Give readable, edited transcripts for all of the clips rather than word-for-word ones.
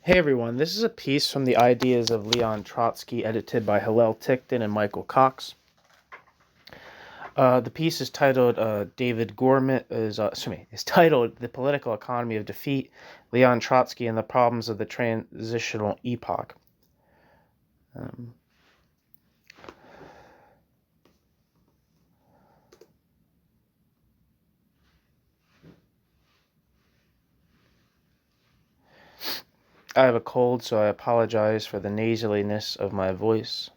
Hey everyone, this is a piece from the Ideas of Leon Trotsky, edited by Hillel, Ticktin, and Michael Cox. The piece is titled is titled "The Political Economy of Defeat: Leon Trotsky and the Problems of the Transitional Epoch." I have a cold, so I apologize for the nasaliness of my voice.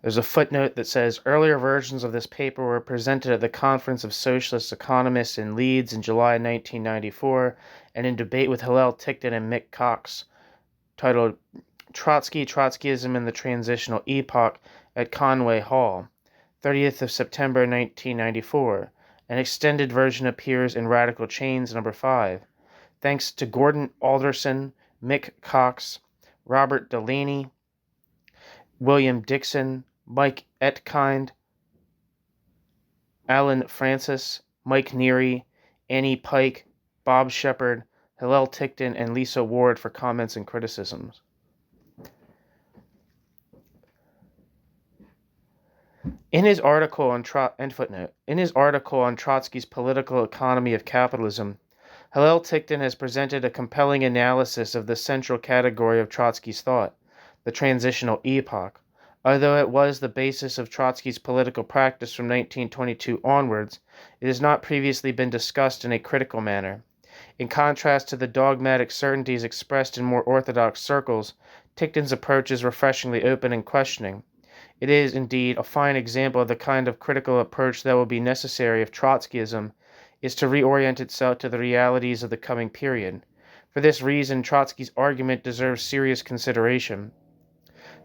There's a footnote that says, earlier versions of this paper were presented at the Conference of Socialist Economists in Leeds in July 1994 and in debate with Hillel, Ticktin, and Mick Cox, titled Trotskyism in the Transitional Epoch at Conway Hall, 30th of September 1994. An extended version appears in Radical Chains number 5. Thanks to Gordon Alderson, Mick Cox, Robert Delaney, William Dixon, Mike Etkind, Alan Francis, Mike Neary, Annie Pike, Bob Shepard, Hillel Ticktin, and Lisa Ward for comments and criticisms. In his article on Trotsky's Political Economy of Capitalism, Hillel Ticktin has presented a compelling analysis of the central category of Trotsky's thought, the transitional epoch. Although it was the basis of Trotsky's political practice from 1922 onwards, it has not previously been discussed in a critical manner. In contrast to the dogmatic certainties expressed in more orthodox circles, Ticktin's approach is refreshingly open and questioning. It is, indeed, a fine example of the kind of critical approach that will be necessary if Trotskyism is to reorient itself to the realities of the coming period. For this reason, Trotsky's argument deserves serious consideration.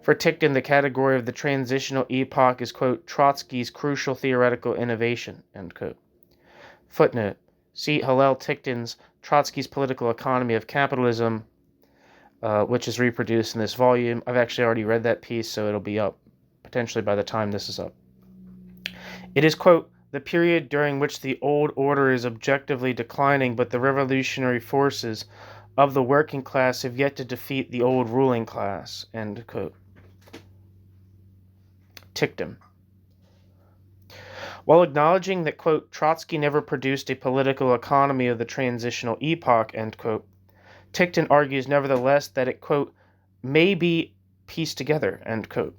For Ticktin, the category of the transitional epoch is, quote, Trotsky's crucial theoretical innovation, end quote. Footnote. See Hillel Ticktin's Trotsky's Political Economy of Capitalism, which is reproduced in this volume. I've actually already read that piece, so it'll be up potentially by the time this is up. It is, quote, the period during which the old order is objectively declining, but the revolutionary forces of the working class have yet to defeat the old ruling class, end quote. Ticktin. While acknowledging that, quote, Trotsky never produced a political economy of the transitional epoch, end quote, Ticktin argues nevertheless that it, quote, may be pieced together, end quote.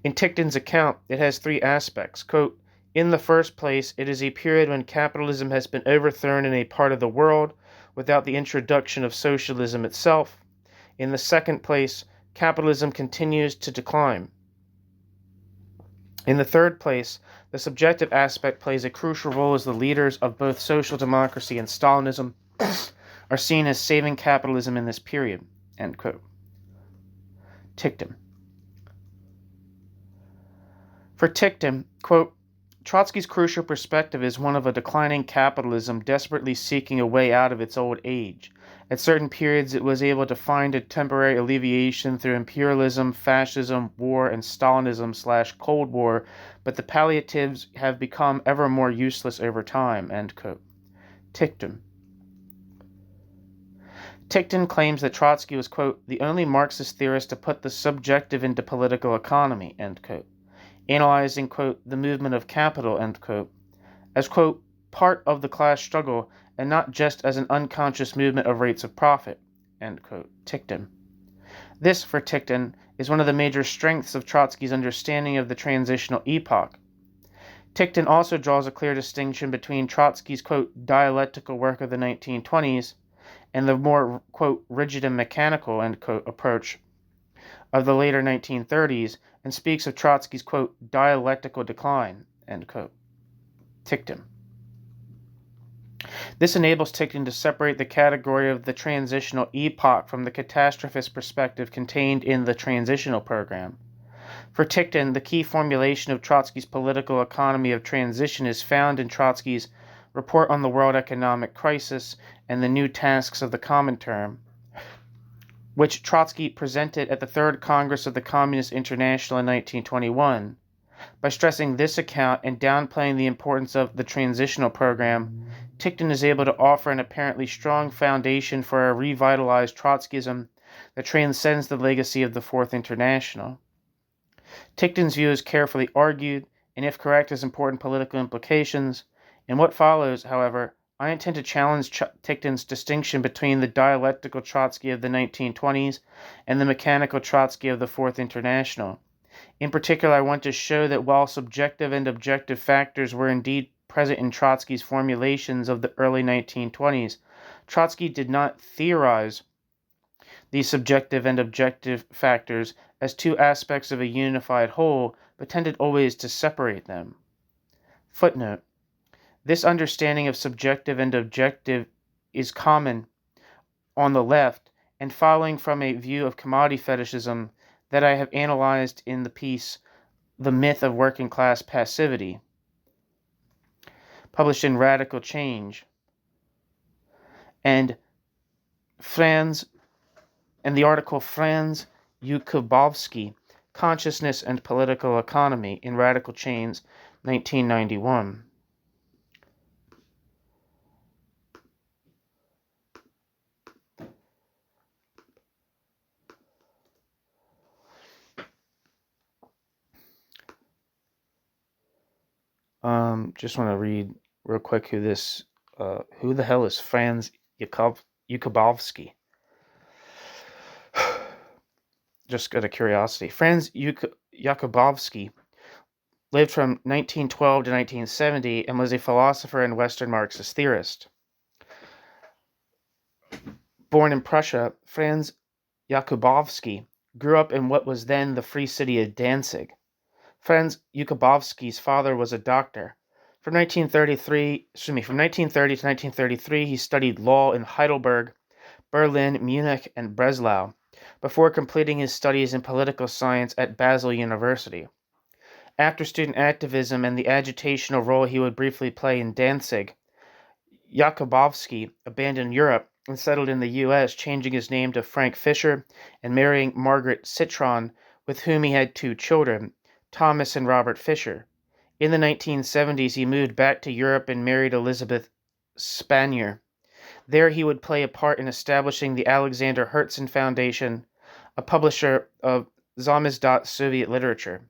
In Ticktin's account, it has three aspects, quote, in the first place, it is a period when capitalism has been overthrown in a part of the world without the introduction of socialism itself. In the second place, capitalism continues to decline. In the third place, the subjective aspect plays a crucial role as the leaders of both social democracy and Stalinism are seen as saving capitalism in this period, end quote. Ticktin. For Ticktin, quote, Trotsky's crucial perspective is one of a declining capitalism desperately seeking a way out of its old age. At certain periods, it was able to find a temporary alleviation through imperialism, fascism, war, and Stalinism/Cold War, but the palliatives have become ever more useless over time, end quote. Ticktin. Ticktin claims that Trotsky was, quote, the only Marxist theorist to put the subjective into political economy, end quote, analyzing, quote, the movement of capital, end quote, as, quote, part of the class struggle and not just as an unconscious movement of rates of profit, end quote. Ticktin. This, for Ticktin, is one of the major strengths of Trotsky's understanding of the transitional epoch. Ticktin also draws a clear distinction between Trotsky's, quote, dialectical work of the 1920s and the more, quote, rigid and mechanical, end quote, approach of the later 1930s, and speaks of Trotsky's, quote, dialectical decline, end quote. Ticktin. This enables Ticktin to separate the category of the transitional epoch from the catastrophist perspective contained in the transitional program. For Ticktin, the key formulation of Trotsky's political economy of transition is found in Trotsky's Report on the World Economic Crisis and the New Tasks of the Comintern, which Trotsky presented at the Third Congress of the Communist International in 1921. By stressing this account and downplaying the importance of the transitional program, Ticktin is able to offer an apparently strong foundation for a revitalized Trotskyism that transcends the legacy of the Fourth International. Ticktin's view is carefully argued, and if correct, has important political implications. In what follows, however, I intend to challenge Ticktin's distinction between the dialectical Trotsky of the 1920s and the mechanical Trotsky of the Fourth International. In particular, I want to show that while subjective and objective factors were indeed present in Trotsky's formulations of the early 1920s, Trotsky did not theorize these subjective and objective factors as two aspects of a unified whole, but tended always to separate them. Footnote: this understanding of subjective and objective is common on the left and following from a view of commodity fetishism that I have analyzed in the piece The Myth of Working Class Passivity, published in Radical Change, and the article Franz Jakubowski, Consciousness and Political Economy in Radical Change, 1991. Just want to read real quick who the hell is Franz Jakubowski? Just out of curiosity. Franz Jakubowski lived from 1912 to 1970 and was a philosopher and Western Marxist theorist. Born in Prussia, Franz Jakubowski grew up in what was then the free city of Danzig. Franz Jakubowski's father was a doctor. From 1930 to 1933, he studied law in Heidelberg, Berlin, Munich, and Breslau, before completing his studies in political science at Basel University. After student activism and the agitational role he would briefly play in Danzig, Jakubowski abandoned Europe and settled in the U.S., changing his name to Frank Fisher and marrying Margaret Citron, with whom he had two children, Thomas and Robert Fisher. In the 1970s, he moved back to Europe and married Elizabeth Spanier. There he would play a part in establishing the Alexander Herzen Foundation, a publisher of samizdat Soviet literature.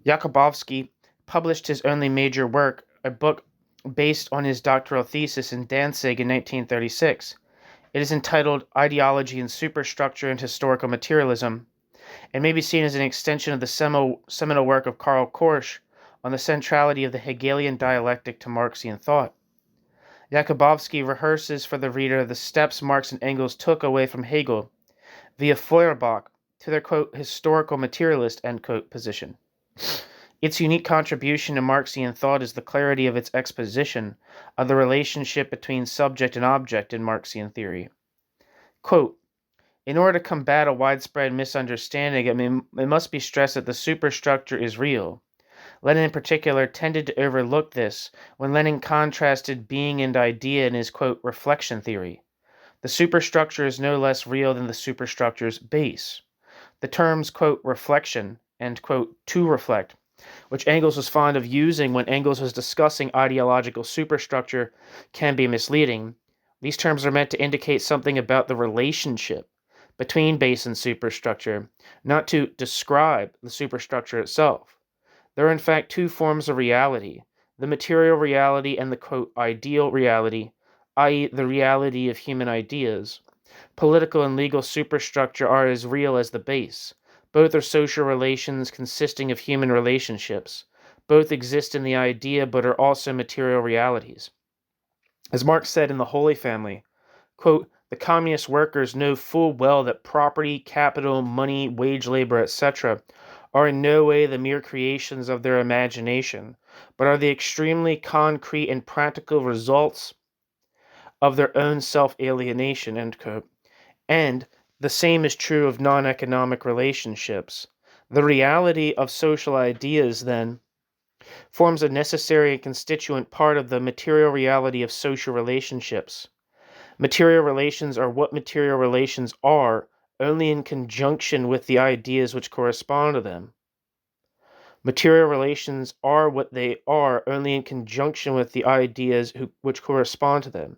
Jakubowski published his only major work, a book based on his doctoral thesis in Danzig in 1936. It is entitled Ideology and Superstructure and Historical Materialism, and may be seen as an extension of the seminal work of Karl Korsch on the centrality of the Hegelian dialectic to Marxian thought. Jakubowski rehearses for the reader the steps Marx and Engels took away from Hegel via Feuerbach to their, quote, historical materialist, end quote, position. Its unique contribution to Marxian thought is the clarity of its exposition of the relationship between subject and object in Marxian theory. Quote, in order to combat a widespread misunderstanding, it must be stressed that the superstructure is real. Lenin in particular tended to overlook this when Lenin contrasted being and idea in his, quote, reflection theory. The superstructure is no less real than the superstructure's base. The terms, quote, reflection and, quote, to reflect, which Engels was fond of using when Engels was discussing ideological superstructure, can be misleading. These terms are meant to indicate something about the relationship between base and superstructure, not to describe the superstructure itself. There are in fact two forms of reality, the material reality and the, quote, ideal reality, i.e. the reality of human ideas. Political and legal superstructure are as real as the base. Both are social relations consisting of human relationships. Both exist in the idea but are also material realities. As Marx said in The Holy Family, quote, the communist workers know full well that property, capital, money, wage labor, etc. are in no way the mere creations of their imagination, but are the extremely concrete and practical results of their own self-alienation, end quote. And the same is true of non-economic relationships. The reality of social ideas, then, forms a necessary and constituent part of the material reality of social relationships. Material relations are what material relations are, only in conjunction with the ideas which correspond to them. Material relations are what they are only in conjunction with the ideas which correspond to them.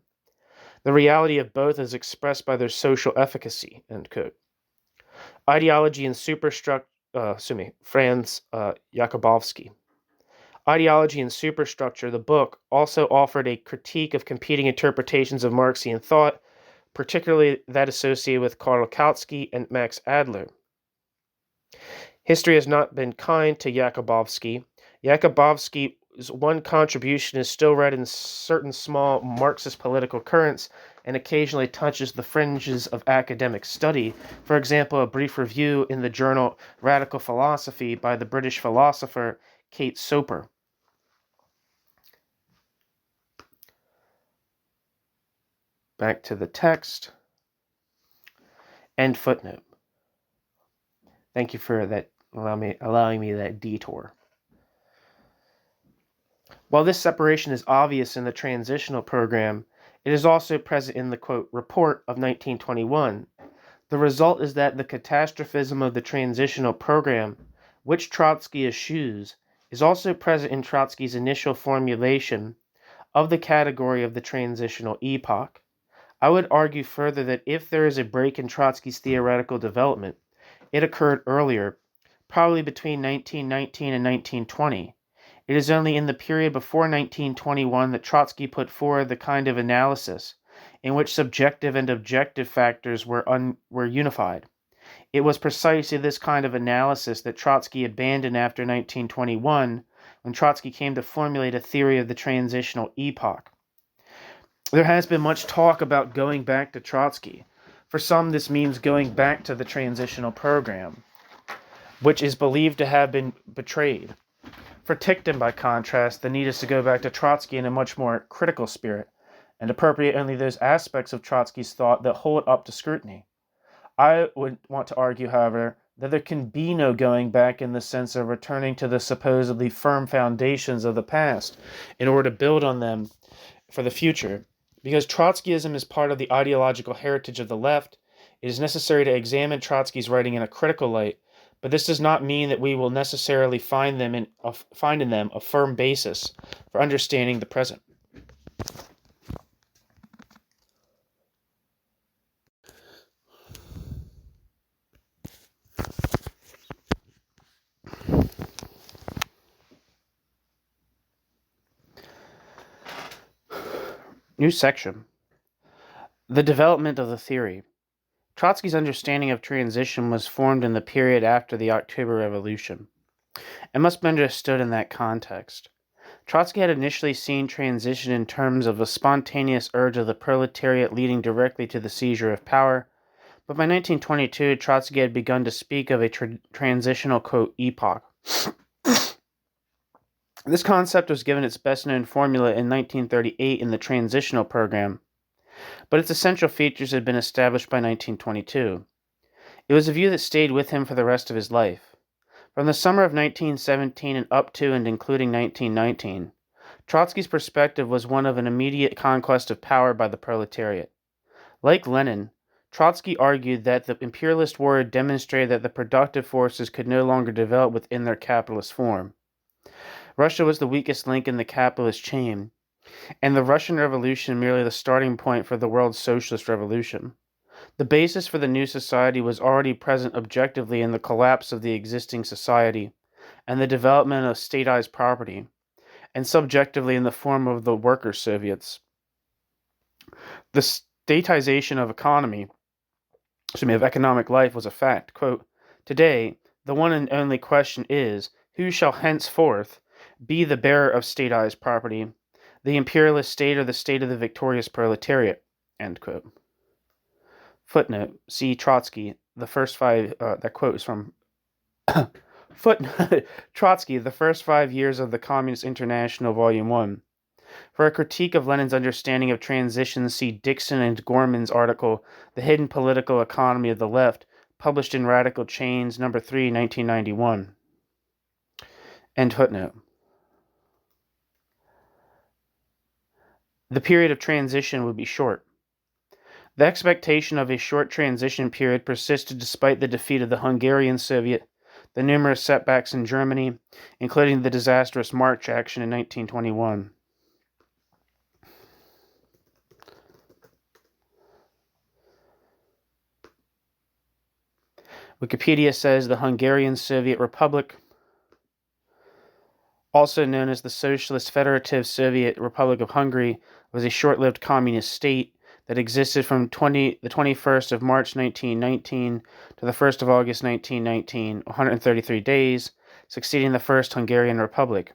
The reality of both is expressed by their social efficacy. End quote. Ideology and Superstructure, Franz Jakubowski. Ideology and Superstructure, the book, also offered a critique of competing interpretations of Marxian thought, particularly that associated with Karl Kautsky and Max Adler. History has not been kind to Jakubowski. Jakubowski's one contribution is still read in certain small Marxist political currents and occasionally touches the fringes of academic study. For example, a brief review in the journal Radical Philosophy by the British philosopher Kate Soper. Back to the text. End footnote. Thank you for that, allowing me that detour. While this separation is obvious in the transitional program, it is also present in the, quote, report of 1921. The result is that the catastrophism of the transitional program, which Trotsky eschews, is also present in Trotsky's initial formulation of the category of the transitional epoch. I would argue further that if there is a break in Trotsky's theoretical development, it occurred earlier, probably between 1919 and 1920. It is only in the period before 1921 that Trotsky put forward the kind of analysis in which subjective and objective factors were unified. It was precisely this kind of analysis that Trotsky abandoned after 1921, when Trotsky came to formulate a theory of the transitional epoch. There has been much talk about going back to Trotsky. For some, this means going back to the transitional program, which is believed to have been betrayed. For Ticktin, by contrast, the need is to go back to Trotsky in a much more critical spirit, and appropriate only those aspects of Trotsky's thought that hold up to scrutiny. I would want to argue, however, that there can be no going back in the sense of returning to the supposedly firm foundations of the past in order to build on them for the future. Because Trotskyism is part of the ideological heritage of the left, it is necessary to examine Trotsky's writing in a critical light, but this does not mean that we will necessarily find in them a firm basis for understanding the present. New section. The development of the theory. Trotsky's understanding of transition was formed in the period after the October Revolution, and must be understood in that context. Trotsky had initially seen transition in terms of a spontaneous urge of the proletariat leading directly to the seizure of power, but by 1922, Trotsky had begun to speak of a transitional, quote, epoch. This concept was given its best-known formula in 1938 in the transitional program, but its essential features had been established by 1922. It was a view that stayed with him for the rest of his life. From the summer of 1917 and up to and including 1919, Trotsky's perspective was one of an immediate conquest of power by the proletariat. Like Lenin, Trotsky argued that the imperialist war had demonstrated that the productive forces could no longer develop within their capitalist form. Russia was the weakest link in the capitalist chain, and the Russian Revolution merely the starting point for the world's socialist revolution. The basis for the new society was already present objectively in the collapse of the existing society and the development of statized property, and subjectively in the form of the workers' soviets. The statization of economic life was a fact. Quote, "Today, the one and only question is, who shall henceforth be the bearer of statized property, the imperialist state or the state of the victorious proletariat?" End quote. Footnote, see Trotsky, the first five, that quote is from Footnote, Trotsky, the First 5 Years of the Communist International, Volume 1. For a critique of Lenin's understanding of transition, see Dixon and Gorman's article, The Hidden Political Economy of the Left, published in Radical Chains, No. 3, 1991. End footnote. The period of transition would be short. The expectation of a short transition period persisted despite the defeat of the Hungarian Soviet, the numerous setbacks in Germany, including the disastrous March action in 1921. Wikipedia says the Hungarian Soviet Republic, also known as the Socialist Federative Soviet Republic of Hungary, was a short-lived communist state that existed from the 21st of March 1919 to the 1st of August 1919, 133 days, succeeding the First Hungarian Republic.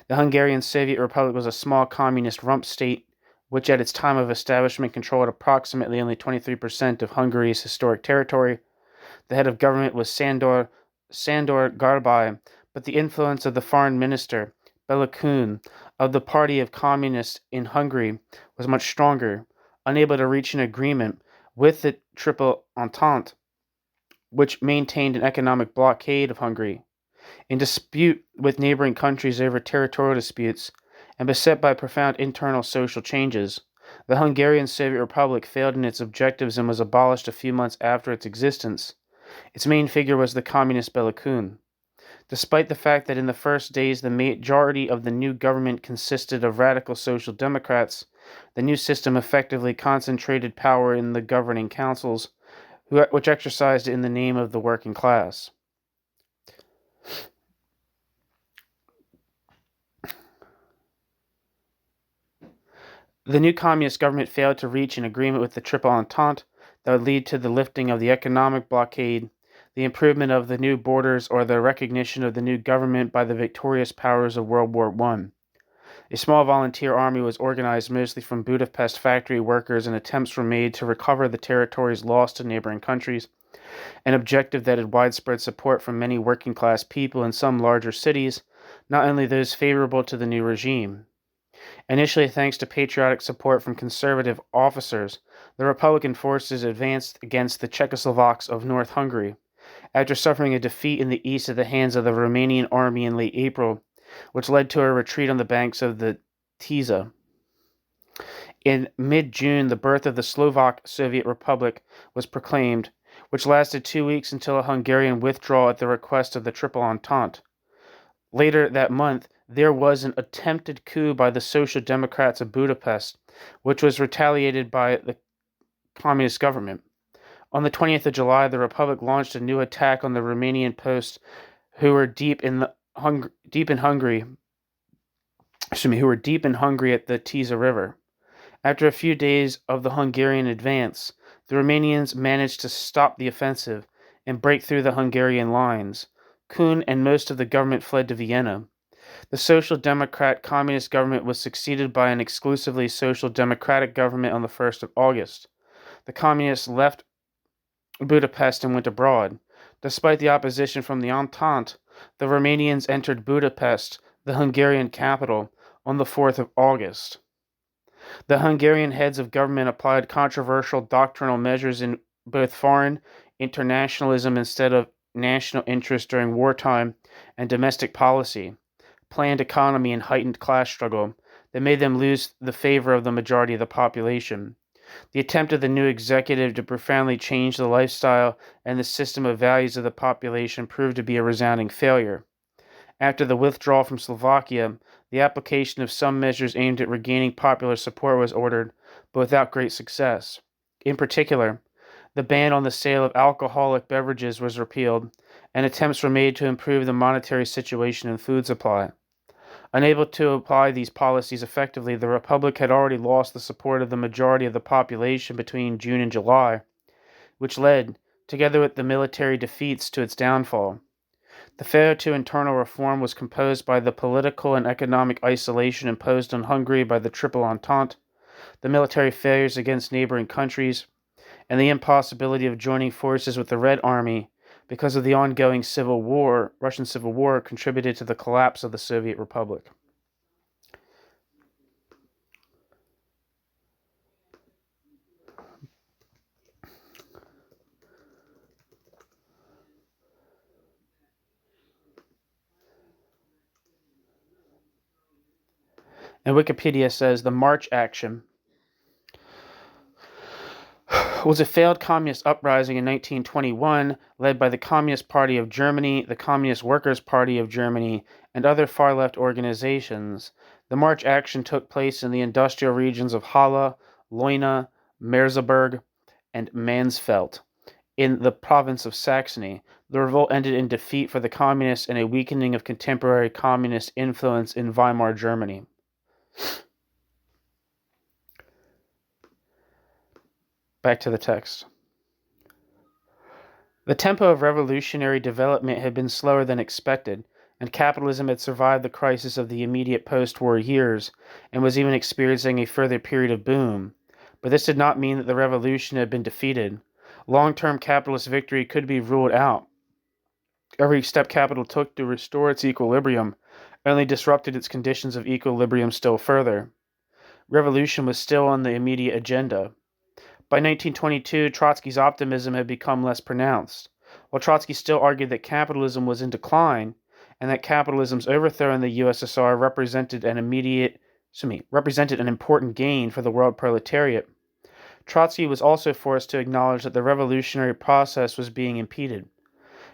The Hungarian Soviet Republic was a small communist rump state, which at its time of establishment controlled approximately only 23% of Hungary's historic territory. The head of government was Sándor Garbai, but the influence of the foreign minister, Bela Kun, of the Party of Communists in Hungary was much stronger, unable to reach an agreement with the Triple Entente, which maintained an economic blockade of Hungary. In dispute with neighboring countries over territorial disputes, and beset by profound internal social changes, the Hungarian Soviet Republic failed in its objectives and was abolished a few months after its existence. Its main figure was the communist Bela Kun. Despite the fact that in the first days the majority of the new government consisted of radical social democrats, the new system effectively concentrated power in the governing councils, which exercised it in the name of the working class. The new communist government failed to reach an agreement with the Triple Entente that would lead to the lifting of the economic blockade, the improvement of the new borders, or the recognition of the new government by the victorious powers of World War I. A small volunteer army was organized mostly from Budapest factory workers, and attempts were made to recover the territories lost to neighboring countries, an objective that had widespread support from many working-class people in some larger cities, not only those favorable to the new regime. Initially, thanks to patriotic support from conservative officers, the Republican forces advanced against the Czechoslovaks of North Hungary. After suffering a defeat in the east at the hands of the Romanian army in late April, which led to a retreat on the banks of the Tisza. In mid-June, the birth of the Slovak Soviet Republic was proclaimed, which lasted 2 weeks until a Hungarian withdrawal at the request of the Triple Entente. Later that month, there was an attempted coup by the Social Democrats of Budapest, which was retaliated by the communist government. On the 20th of July, the Republic launched a new attack on the Romanian posts who were deep in Hungary at the Tisza River. After a few days of the Hungarian advance, the Romanians managed to stop the offensive and break through the Hungarian lines. Kun and most of the government fled to Vienna. The Social Democrat Communist government was succeeded by an exclusively Social Democratic government on the 1st of August. The Communists left Budapest and went abroad. Despite the opposition from the Entente, the Romanians entered Budapest, the Hungarian capital, on the 4th of August. The Hungarian heads of government applied controversial doctrinal measures in both foreign internationalism instead of national interest during wartime and domestic policy, planned economy, and heightened class struggle that made them lose the favor of the majority of the population. The attempt of the new executive to profoundly change the lifestyle and the system of values of the population proved to be a resounding failure. After the withdrawal from Slovakia, the application of some measures aimed at regaining popular support was ordered, but without great success. In particular, the ban on the sale of alcoholic beverages was repealed, and attempts were made to improve the monetary situation and food supply. Unable to apply these policies effectively, the Republic had already lost the support of the majority of the population between June and July, which led, together with the military defeats, to its downfall. The failure to internal reform was composed by the political and economic isolation imposed on Hungary by the Triple Entente, the military failures against neighboring countries, and the impossibility of joining forces with the Red Army because of the ongoing Russian Civil War contributed to the collapse of the Soviet Republic. And Wikipedia says the March action was a failed communist uprising in 1921 led by the Communist Party of Germany, the Communist Workers' Party of Germany, and other far-left organizations. The march action took place in the industrial regions of Halle, Leuna, Merseburg, and Mansfeld in the province of Saxony. The revolt ended in defeat for the communists and a weakening of contemporary communist influence in Weimar Germany. Back to the text. The tempo of revolutionary development had been slower than expected, and capitalism had survived the crisis of the immediate post-war years and was even experiencing a further period of boom. But this did not mean that the revolution had been defeated. Long-term capitalist victory could be ruled out. Every step capital took to restore its equilibrium only disrupted its conditions of equilibrium still further. Revolution was still on the immediate agenda. By 1922, Trotsky's optimism had become less pronounced. While Trotsky still argued that capitalism was in decline and that capitalism's overthrow in the USSR represented an important gain for the world proletariat, Trotsky was also forced to acknowledge that the revolutionary process was being impeded.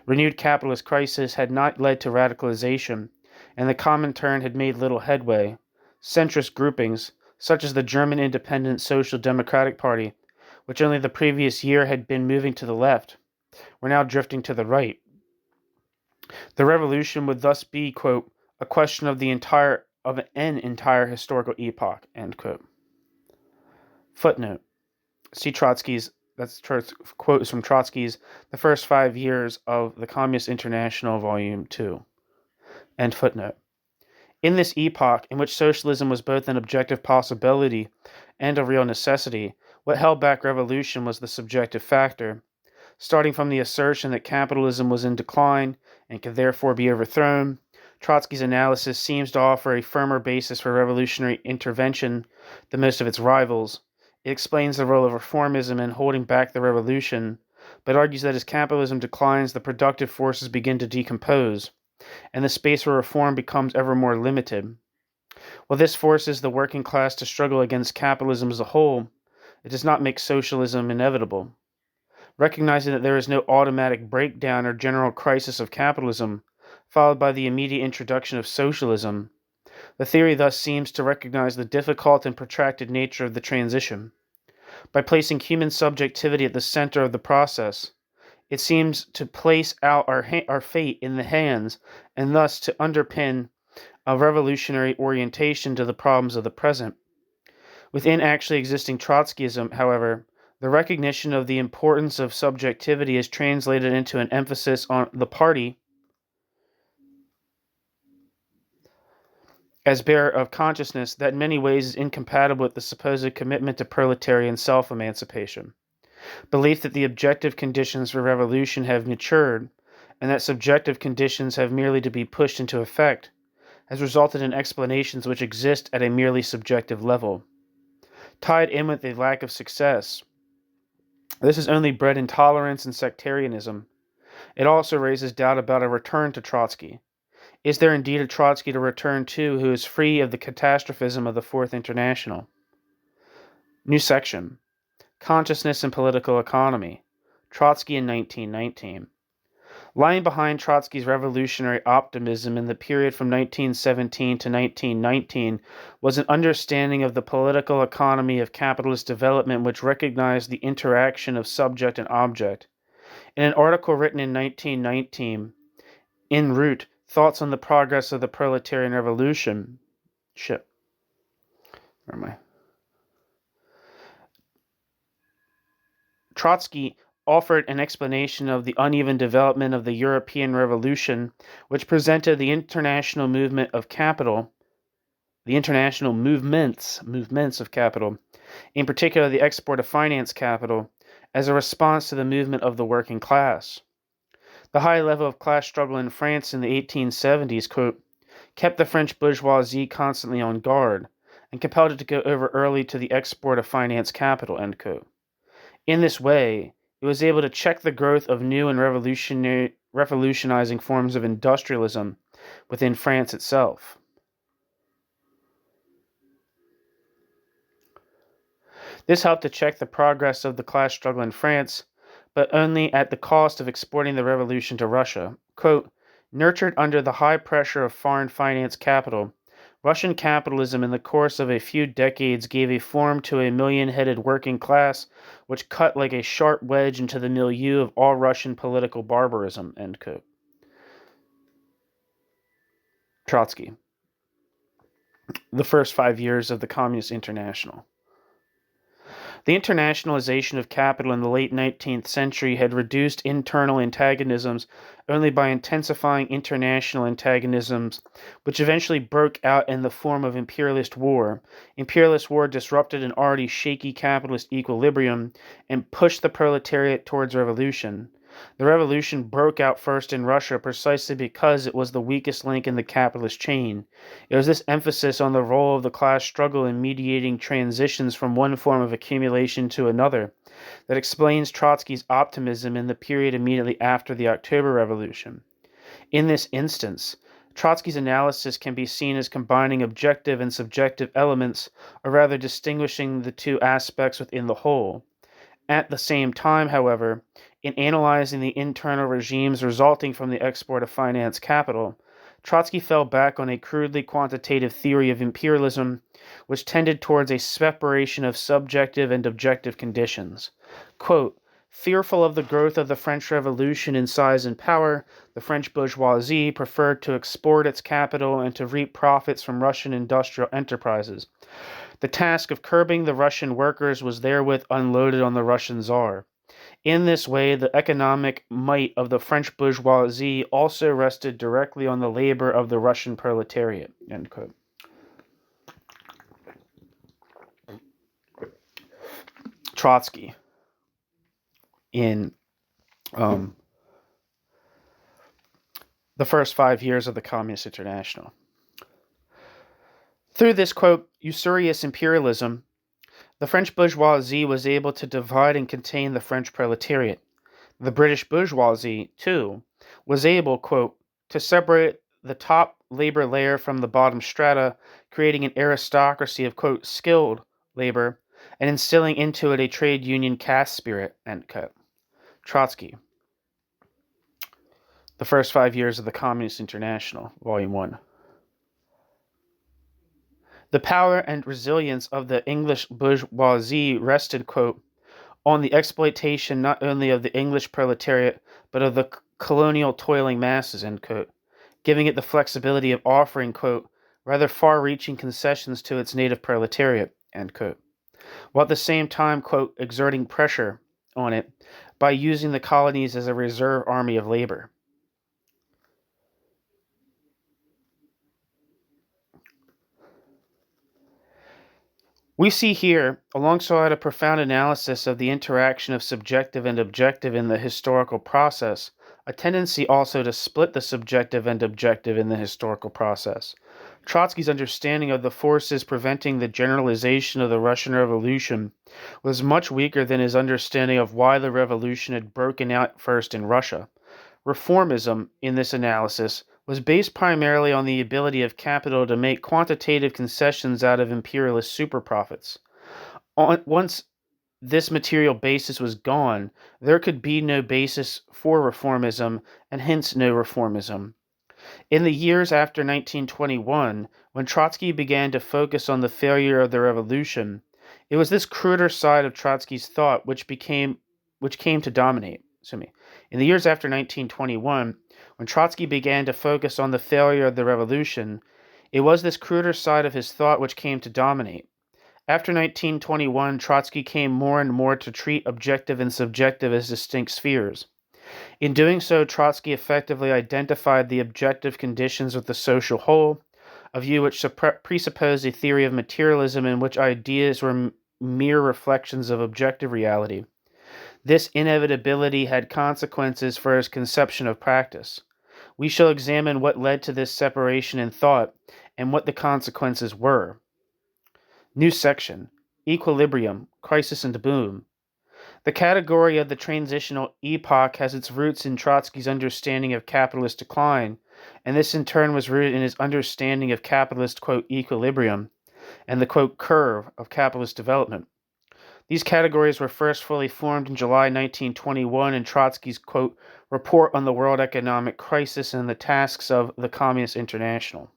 Renewed capitalist crisis had not led to radicalization, and the Comintern had made little headway. Centrist groupings, such as the German Independent Social Democratic Party, which only the previous year had been moving to the left, were now drifting to the right. The revolution would thus be, quote, a question of an entire historical epoch, end quote. Footnote. See Trotsky's, quote is from Trotsky's The First 5 Years of the Communist International, Volume 2. End footnote. In this epoch, in which socialism was both an objective possibility and a real necessity, what held back revolution was the subjective factor. Starting from the assertion that capitalism was in decline and could therefore be overthrown, Trotsky's analysis seems to offer a firmer basis for revolutionary intervention than most of its rivals. It explains the role of reformism in holding back the revolution, but argues that as capitalism declines, the productive forces begin to decompose, and the space for reform becomes ever more limited. While this forces the working class to struggle against capitalism as a whole, it does not make socialism inevitable. Recognizing that there is no automatic breakdown or general crisis of capitalism, followed by the immediate introduction of socialism, the theory thus seems to recognize the difficult and protracted nature of the transition. By placing human subjectivity at the center of the process, it seems to place out our fate in the hands and thus to underpin a revolutionary orientation to the problems of the present. Within actually existing Trotskyism, however, the recognition of the importance of subjectivity is translated into an emphasis on the party as bearer of consciousness that in many ways is incompatible with the supposed commitment to proletarian self-emancipation. Belief that the objective conditions for revolution have matured, and that subjective conditions have merely to be pushed into effect, has resulted in explanations which exist at a merely subjective level. Tied in with a lack of success, this has only bred intolerance and sectarianism. It also raises doubt about a return to Trotsky. Is there indeed a Trotsky to return to who is free of the catastrophism of the Fourth International? New section. Consciousness and Political Economy. Trotsky in 1919. Lying behind Trotsky's revolutionary optimism in the period from 1917 to 1919 was an understanding of the political economy of capitalist development which recognized the interaction of subject and object. In an article written in 1919, En route, Thoughts on the Progress of the Proletarian Revolution. Trotsky offered an explanation of the uneven development of the European Revolution, which presented the international movement of capital, the international movements of capital, in particular the export of finance capital, as a response to the movement of the working class. The high level of class struggle in France in the 1870s, quote, kept the French bourgeoisie constantly on guard and compelled it to go over early to the export of finance capital, end quote. In this way, it was able to check the growth of new and revolutionizing forms of industrialism within France itself. This helped to check the progress of the class struggle in France, but only at the cost of exporting the revolution to Russia. Quote, nurtured under the high pressure of foreign finance capital, Russian capitalism in the course of a few decades gave a form to a million-headed working class which cut like a sharp wedge into the milieu of all Russian political barbarism, end quote. Trotsky. The first 5 years of the Communist International. The internationalization of capital in the late 19th century had reduced internal antagonisms only by intensifying international antagonisms, which eventually broke out in the form of imperialist war. Imperialist war disrupted an already shaky capitalist equilibrium and pushed the proletariat towards revolution. The revolution broke out first in Russia precisely because it was the weakest link in the capitalist chain. It was this emphasis on the role of the class struggle in mediating transitions from one form of accumulation to another that explains Trotsky's optimism in the period immediately after the October Revolution. In this instance, Trotsky's analysis can be seen as combining objective and subjective elements, or rather distinguishing the two aspects within the whole. At the same time, however, in analyzing the internal regimes resulting from the export of finance capital, Trotsky fell back on a crudely quantitative theory of imperialism, which tended towards a separation of subjective and objective conditions. Quote, fearful of the growth of the French Revolution in size and power, the French bourgeoisie preferred to export its capital and to reap profits from Russian industrial enterprises. The task of curbing the Russian workers was therewith unloaded on the Russian Tsar. In this way, the economic might of the French bourgeoisie also rested directly on the labor of the Russian proletariat. End quote. Trotsky in the first 5 years of the Communist International. Through this, quote, usurious imperialism, the French bourgeoisie was able to divide and contain the French proletariat. The British bourgeoisie, too, was able, quote, to separate the top labor layer from the bottom strata, creating an aristocracy of, quote, skilled labor, and instilling into it a trade union caste spirit, end quote. Trotsky. The first 5 years of the Communist International, Volume 1. The power and resilience of the English bourgeoisie rested, quote, on the exploitation not only of the English proletariat, but of the colonial toiling masses, end quote, giving it the flexibility of offering, quote, rather far-reaching concessions to its native proletariat, end quote, while at the same time, quote, exerting pressure on it by using the colonies as a reserve army of labor. We see here, alongside a profound analysis of the interaction of subjective and objective in the historical process, a tendency also to split the subjective and objective in the historical process. Trotsky's understanding of the forces preventing the generalization of the Russian Revolution was much weaker than his understanding of why the revolution had broken out first in Russia. Reformism, in this analysis, was based primarily on the ability of capital to make quantitative concessions out of imperialist superprofits. Once this material basis was gone, there could be no basis for reformism, and hence no reformism. In the years after 1921, when Trotsky began to focus on the failure of the revolution, it was this cruder side of Trotsky's thought which came to dominate. In the years after 1921, when Trotsky began to focus on the failure of the revolution, it was this cruder side of his thought which came to dominate. After 1921, Trotsky came more and more to treat objective and subjective as distinct spheres. In doing so, Trotsky effectively identified the objective conditions with the social whole, a view which presupposed a theory of materialism in which ideas were mere reflections of objective reality. This inevitability had consequences for his conception of practice. We shall examine what led to this separation in thought and what the consequences were. New section, Equilibrium, Crisis and Boom. The category of the Transitional Epoch has its roots in Trotsky's understanding of capitalist decline, and this in turn was rooted in his understanding of capitalist, quote, equilibrium, and the, quote, curve of capitalist development. These categories were first fully formed in July 1921 in Trotsky's, quote, Report on the World Economic Crisis and the Tasks of the Communist International.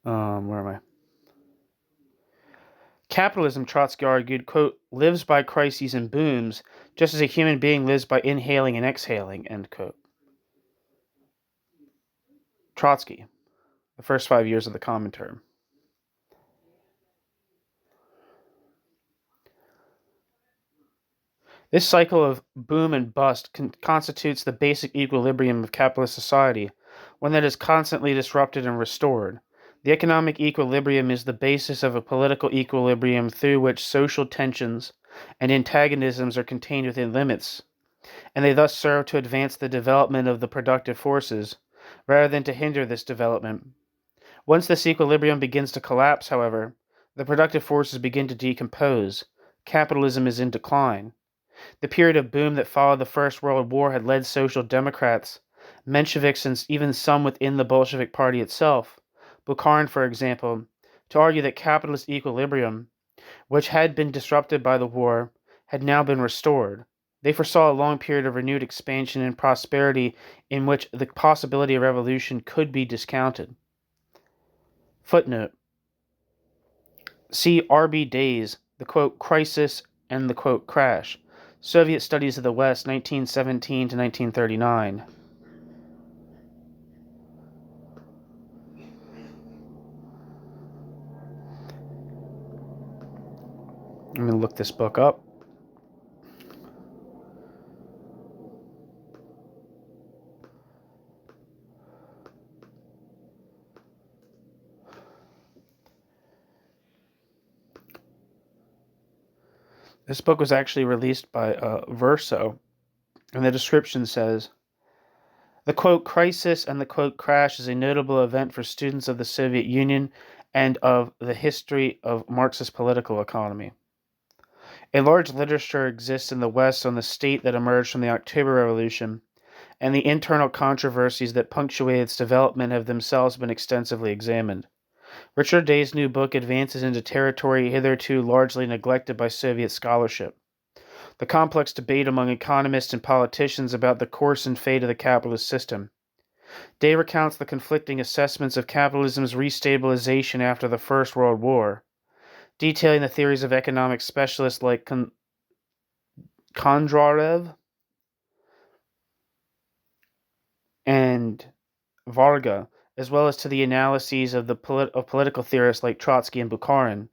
Where am I? Capitalism, Trotsky argued, quote, lives by crises and booms, just as a human being lives by inhaling and exhaling, end quote. Trotsky, the first 5 years of the Common Term. This cycle of boom and bust constitutes the basic equilibrium of capitalist society, one that is constantly disrupted and restored. The economic equilibrium is the basis of a political equilibrium through which social tensions and antagonisms are contained within limits, and they thus serve to advance the development of the productive forces, rather than to hinder this development. Once this equilibrium begins to collapse, however, the productive forces begin to decompose. Capitalism is in decline. The period of boom that followed the First World War had led Social Democrats, Mensheviks, and even some within the Bolshevik Party itself, Bukharin, for example, to argue that capitalist equilibrium, which had been disrupted by the war, had now been restored. They foresaw a long period of renewed expansion and prosperity in which the possibility of revolution could be discounted. Footnote. See R.B. Days, the quote, crisis and the quote, crash. Soviet Studies of the West, 1917 to 1939. I'm going to look this book up. This book was actually released by Verso, and the description says, the quote crisis and the quote crash is a notable event for students of the Soviet Union and of the history of Marxist political economy. A large literature exists in the West on the state that emerged from the October Revolution, and the internal controversies that punctuate its development have themselves been extensively examined. Richard Day's new book advances into territory hitherto largely neglected by Soviet scholarship. The complex debate among economists and politicians about the course and fate of the capitalist system. Day recounts the conflicting assessments of capitalism's restabilization after the First World War, detailing the theories of economic specialists like Kondrarev and Varga, as well as to the analyses of political theorists like Trotsky and Bukharin.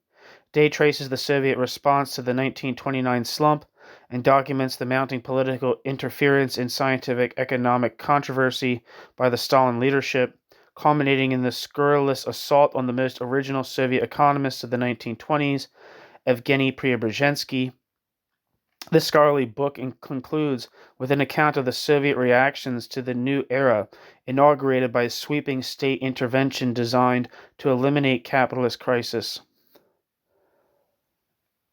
Day traces the Soviet response to the 1929 slump and documents the mounting political interference in scientific economic controversy by the Stalin leadership, culminating in the scurrilous assault on the most original Soviet economists of the 1920s, Evgeny Preobrazhensky. This scholarly book concludes with an account of the Soviet reactions to the new era, inaugurated by sweeping state intervention designed to eliminate capitalist crisis,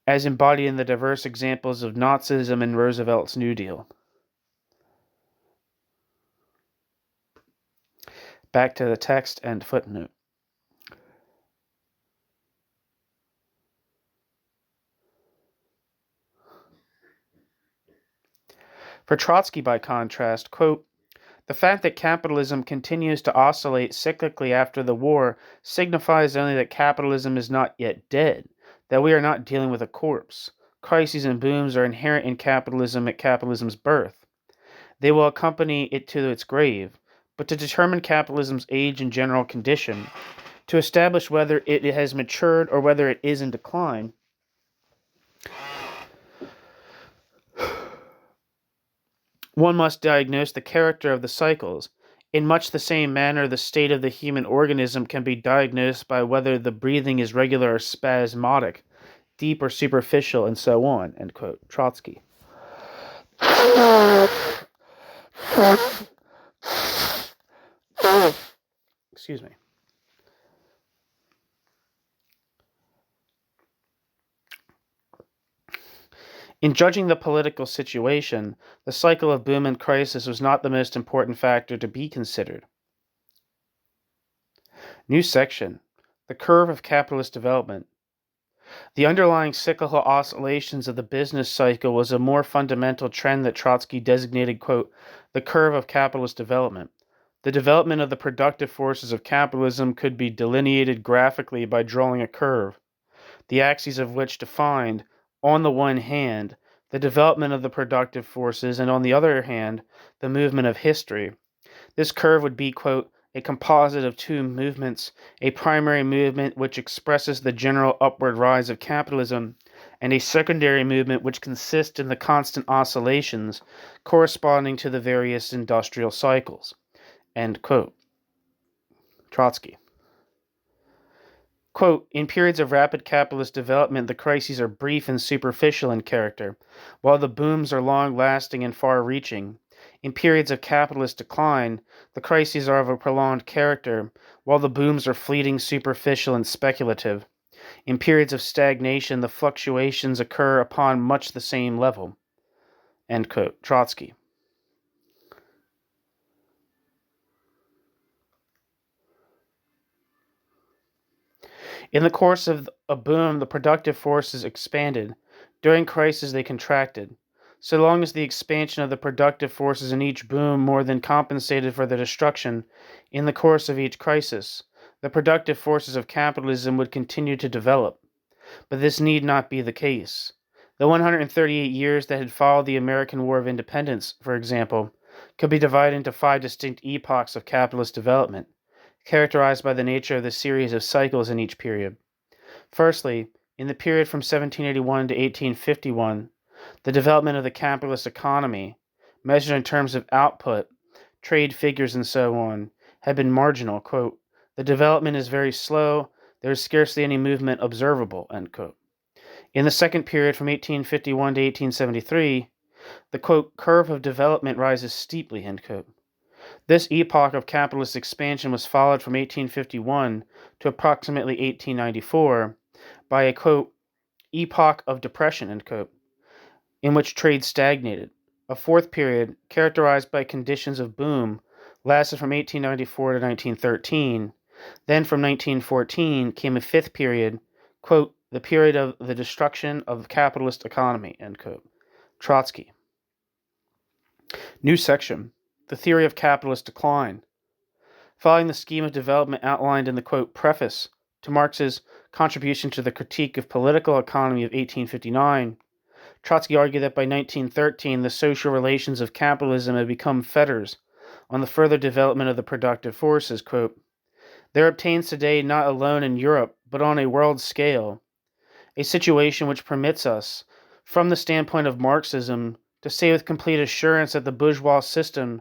as embodied in the diverse examples of Nazism and Roosevelt's New Deal. Back to the text and footnote. For Trotsky, by contrast, quote, the fact that capitalism continues to oscillate cyclically after the war signifies only that capitalism is not yet dead, that we are not dealing with a corpse. Crises and booms are inherent in capitalism at capitalism's birth. They will accompany it to its grave. But to determine capitalism's age and general condition, to establish whether it has matured or whether it is in decline, one must diagnose the character of the cycles. In much the same manner, the state of the human organism can be diagnosed by whether the breathing is regular or spasmodic, deep or superficial, and so on, end quote. Trotsky. Excuse me. In judging the political situation, the cycle of boom and crisis was not the most important factor to be considered. New section: the curve of capitalist development. The underlying cyclical oscillations of the business cycle was a more fundamental trend that Trotsky designated, quote, the curve of capitalist development. The development of the productive forces of capitalism could be delineated graphically by drawing a curve, the axes of which defined, on the one hand, the development of the productive forces, and on the other hand, the movement of history. This curve would be, quote, a composite of two movements, a primary movement which expresses the general upward rise of capitalism, and a secondary movement which consists in the constant oscillations corresponding to the various industrial cycles. End quote. Trotsky. Quote, in periods of rapid capitalist development, the crises are brief and superficial in character, while the booms are long-lasting and far-reaching. In periods of capitalist decline, the crises are of a prolonged character, while the booms are fleeting, superficial, and speculative. In periods of stagnation, the fluctuations occur upon much the same level. End quote. Trotsky. In the course of a boom, the productive forces expanded. During crisis, they contracted. So long as the expansion of the productive forces in each boom more than compensated for their destruction in the course of each crisis, the productive forces of capitalism would continue to develop. But this need not be the case. The 138 years that had followed the American War of Independence, for example, could be divided into 5 distinct epochs of capitalist development, characterized by the nature of the series of cycles in each period. Firstly, in the period from 1781 to 1851, the development of the capitalist economy, measured in terms of output, trade figures, and so on, had been marginal. Quote, the development is very slow, there is scarcely any movement observable. End quote. In the second period from 1851 to 1873, the quote, curve of development rises steeply. End quote. This epoch of capitalist expansion was followed from 1851 to approximately 1894 by a, quote, epoch of depression, end quote, in which trade stagnated. A fourth period, characterized by conditions of boom, lasted from 1894 to 1913. Then from 1914 came a fifth period, quote, the period of the destruction of the capitalist economy, end quote. Trotsky. New section: the theory of capitalist decline. Following the scheme of development outlined in the, quote, preface to Marx's Contribution to the Critique of Political Economy of 1859, Trotsky argued that by 1913 the social relations of capitalism had become fetters on the further development of the productive forces. Quote, there obtains today not alone in Europe, but on a world scale, a situation which permits us, from the standpoint of Marxism, to say with complete assurance that the bourgeois system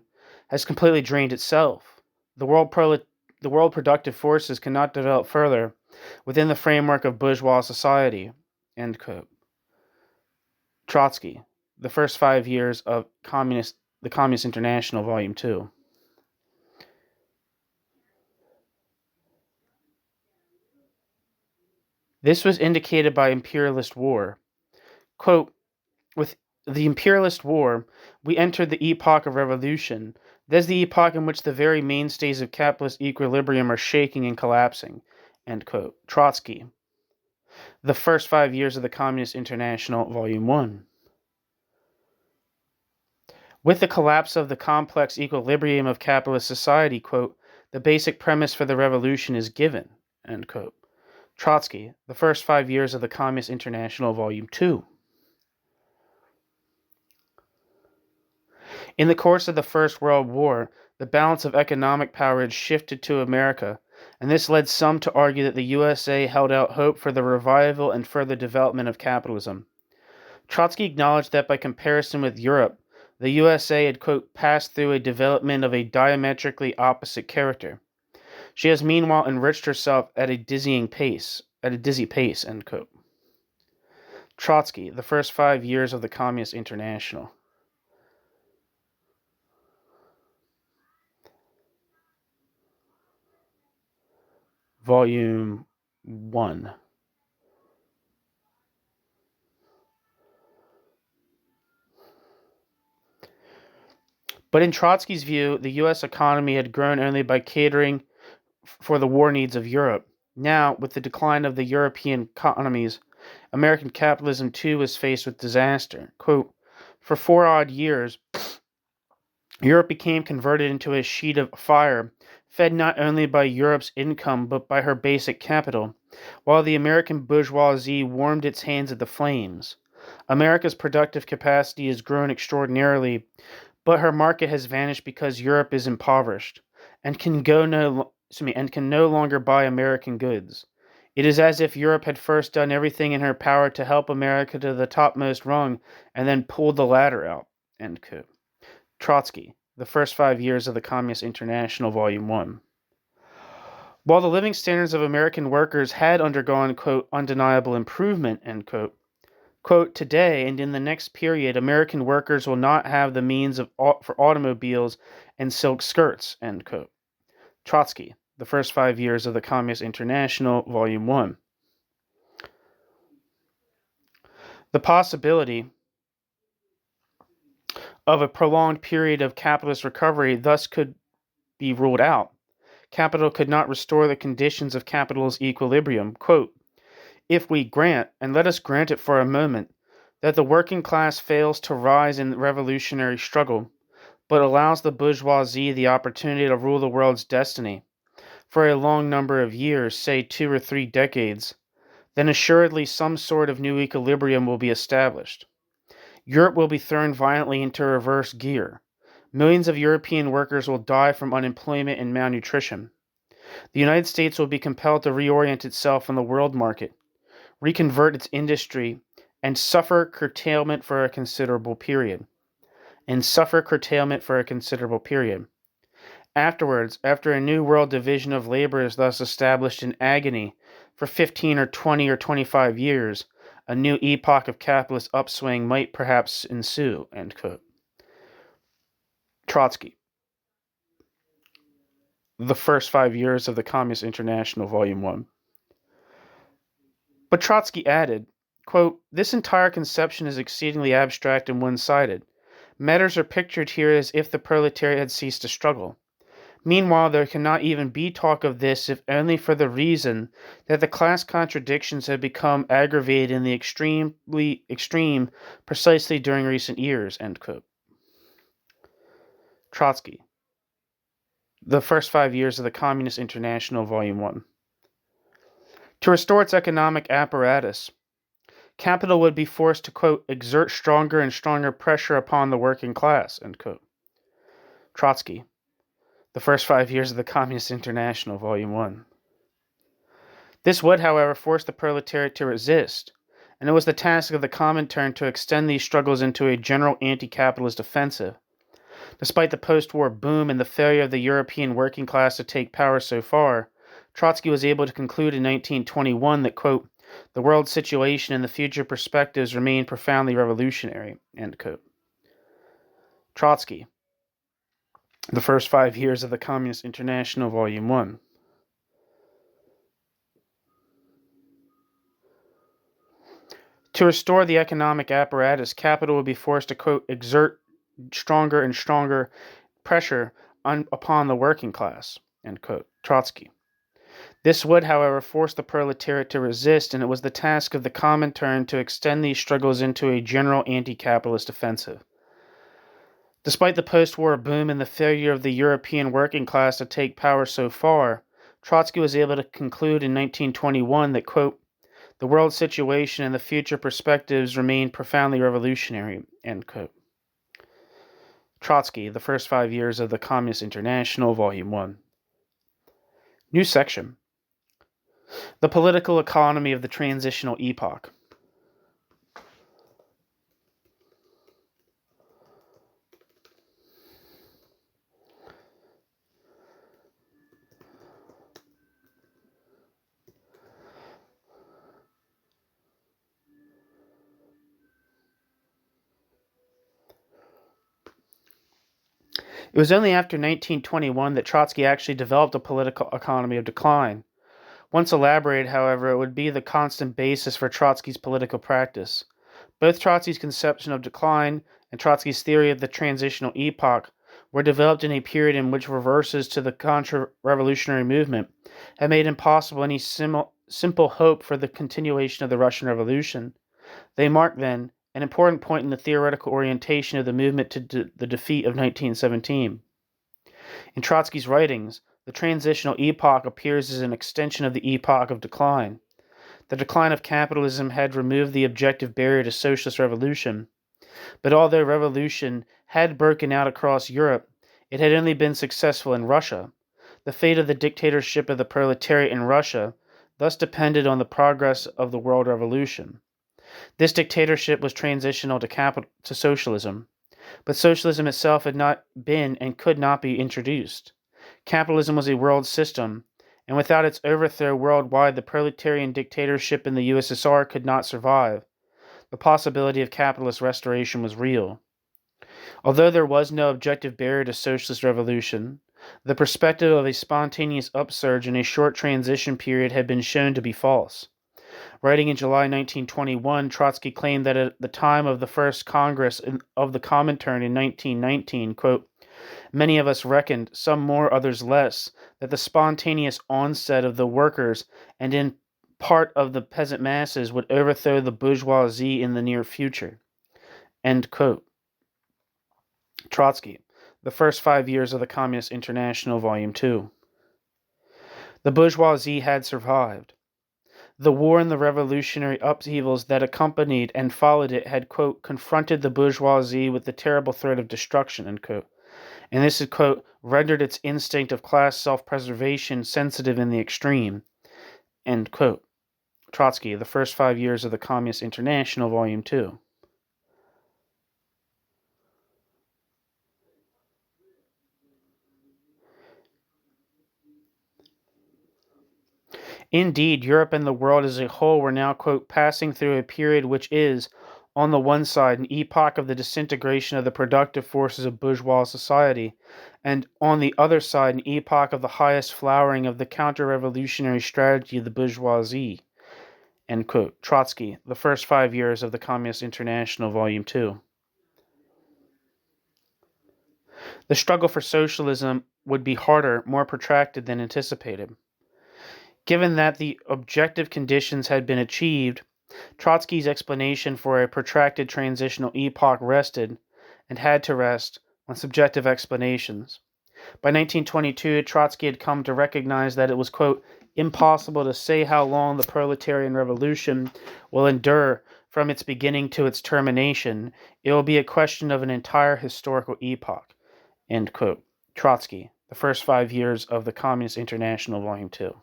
has completely drained itself. The world productive forces cannot develop further within the framework of bourgeois society. End quote. Trotsky, The First 5 Years of the Communist International, Volume 2. This was indicated by imperialist war. Quote, with the imperialist war, we entered the epoch of revolution. That is the epoch in which the very mainstays of capitalist equilibrium are shaking and collapsing. End quote. Trotsky, The First 5 Years of the Communist International, Volume 1. With the collapse of the complex equilibrium of capitalist society, quote, the basic premise for the revolution is given. End quote. Trotsky, The First 5 Years of the Communist International, Volume 2. In the course of the First World War, the balance of economic power had shifted to America, and this led some to argue that the USA held out hope for the revival and further development of capitalism. Trotsky acknowledged that by comparison with Europe, the USA had, quote, passed through a development of a diametrically opposite character. She has meanwhile enriched herself at a dizzy pace, end quote. Trotsky, The First 5 Years of the Communist International. Volume 1. But in Trotsky's view, the U.S. economy had grown only by catering for the war needs of Europe. Now, with the decline of the European economies, American capitalism too was faced with disaster. Quote, for 4 odd years, Europe became converted into a sheet of fire, fed not only by Europe's income but by her basic capital, while the American bourgeoisie warmed its hands at the flames. America's productive capacity has grown extraordinarily, but her market has vanished because Europe is impoverished and can no longer buy American goods. It is as if Europe had first done everything in her power to help America to the topmost rung and then pulled the ladder out. End quote. Trotsky, The First 5 Years of the Communist International, Volume 1. While the living standards of American workers had undergone, quote, undeniable improvement, end quote, quote, today and in the next period, American workers will not have the means for automobiles and silk skirts, end quote. Trotsky, The First 5 Years of the Communist International, Volume 1. The possibility of a prolonged period of capitalist recovery thus could be ruled out. Capital could not restore the conditions of capital's equilibrium. Quote, if we grant, and let us grant it for a moment, that the working class fails to rise in the revolutionary struggle, but allows the bourgeoisie the opportunity to rule the world's destiny for a long number of years, say 2 or 3 decades, then assuredly some sort of new equilibrium will be established. Europe will be thrown violently into reverse gear. Millions of European workers will die from unemployment and malnutrition. The United States will be compelled to reorient itself in the world market, reconvert its industry, and suffer curtailment for a considerable period. Afterwards, after a new world division of labor is thus established in agony for 15 or 20 or 25 years, a new epoch of capitalist upswing might perhaps ensue, end quote. Trotsky, The First 5 Years of the Communist International, Volume 1. But Trotsky added, quote, this entire conception is exceedingly abstract and one-sided. Matters are pictured here as if the proletariat had ceased to struggle. Meanwhile, there cannot even be talk of this if only for the reason that the class contradictions have become aggravated in the extreme precisely during recent years, end quote. Trotsky, The First 5 Years of the Communist International, Volume 1. To restore its economic apparatus, capital would be forced to, quote, exert stronger and stronger pressure upon the working class, end quote. Trotsky, The First 5 Years of the Communist International, Volume 1. This would, however, force the proletariat to resist, and it was the task of the Comintern to extend these struggles into a general anti-capitalist offensive. Despite the post-war boom and the failure of the European working class to take power so far, Trotsky was able to conclude in 1921 that, quote, the world situation and the future perspectives remain profoundly revolutionary, end quote. Trotsky, The First 5 Years of the Communist International, Volume 1. To restore the economic apparatus, capital would be forced to, quote, exert stronger and stronger pressure upon the working class, end quote. Trotsky. This would, however, force the proletariat to resist, and it was the task of the Comintern to extend these struggles into a general anti-capitalist offensive. Despite the post-war boom and the failure of the European working class to take power so far, Trotsky was able to conclude in 1921 that, quote, the world situation and the future perspectives remain profoundly revolutionary, end quote. Trotsky, The First 5 Years of the Communist International, Volume 1. New section. The Political Economy of the Transitional Epoch. It was only after 1921 that Trotsky actually developed a political economy of decline. Once elaborated, however, it would be the constant basis for Trotsky's political practice. Both Trotsky's conception of decline and Trotsky's theory of the transitional epoch were developed in a period in which reverses to the contra-revolutionary movement had made impossible any simple hope for the continuation of the Russian Revolution. They marked, then, an important point in the theoretical orientation of the movement to the defeat of 1917. In Trotsky's writings, the transitional epoch appears as an extension of the epoch of decline. The decline of capitalism had removed the objective barrier to socialist revolution. But although revolution had broken out across Europe, it had only been successful in Russia. The fate of the dictatorship of the proletariat in Russia thus depended on the progress of the world revolution. This dictatorship was transitional to socialism, but socialism itself had not been and could not be introduced. Capitalism was a world system, and without its overthrow worldwide, the proletarian dictatorship in the USSR could not survive. The possibility of capitalist restoration was real. Although there was no objective barrier to socialist revolution, the perspective of a spontaneous upsurge in a short transition period had been shown to be false. Writing in July 1921, Trotsky claimed that at the time of the first Congress of the Comintern in 1919, quote, "Many of us reckoned, some more, others less, that the spontaneous onset of the workers and in part of the peasant masses would overthrow the bourgeoisie in the near future." End quote. Trotsky, The First 5 Years of the Communist International, Volume 2. The bourgeoisie had survived. The war and the revolutionary upheavals that accompanied and followed it had, quote, confronted the bourgeoisie with the terrible threat of destruction, end quote. And this is, quote, rendered its instinct of class self-preservation sensitive in the extreme, end quote. Trotsky, The First 5 Years of the Communist International, Volume 2. Indeed, Europe and the world as a whole were now, quote, passing through a period which is, on the one side, an epoch of the disintegration of the productive forces of bourgeois society, and on the other side, an epoch of the highest flowering of the counter-revolutionary strategy of the bourgeoisie. End quote. Trotsky, The First 5 Years of the Communist International, Volume 2. The struggle for socialism would be harder, more protracted than anticipated. Given that the objective conditions had been achieved, Trotsky's explanation for a protracted transitional epoch rested, and had to rest, on subjective explanations. By 1922, Trotsky had come to recognize that it was, quote, impossible to say how long the proletarian revolution will endure from its beginning to its termination. It will be a question of an entire historical epoch, end quote. Trotsky, The First 5 Years of the Communist International, Volume 2.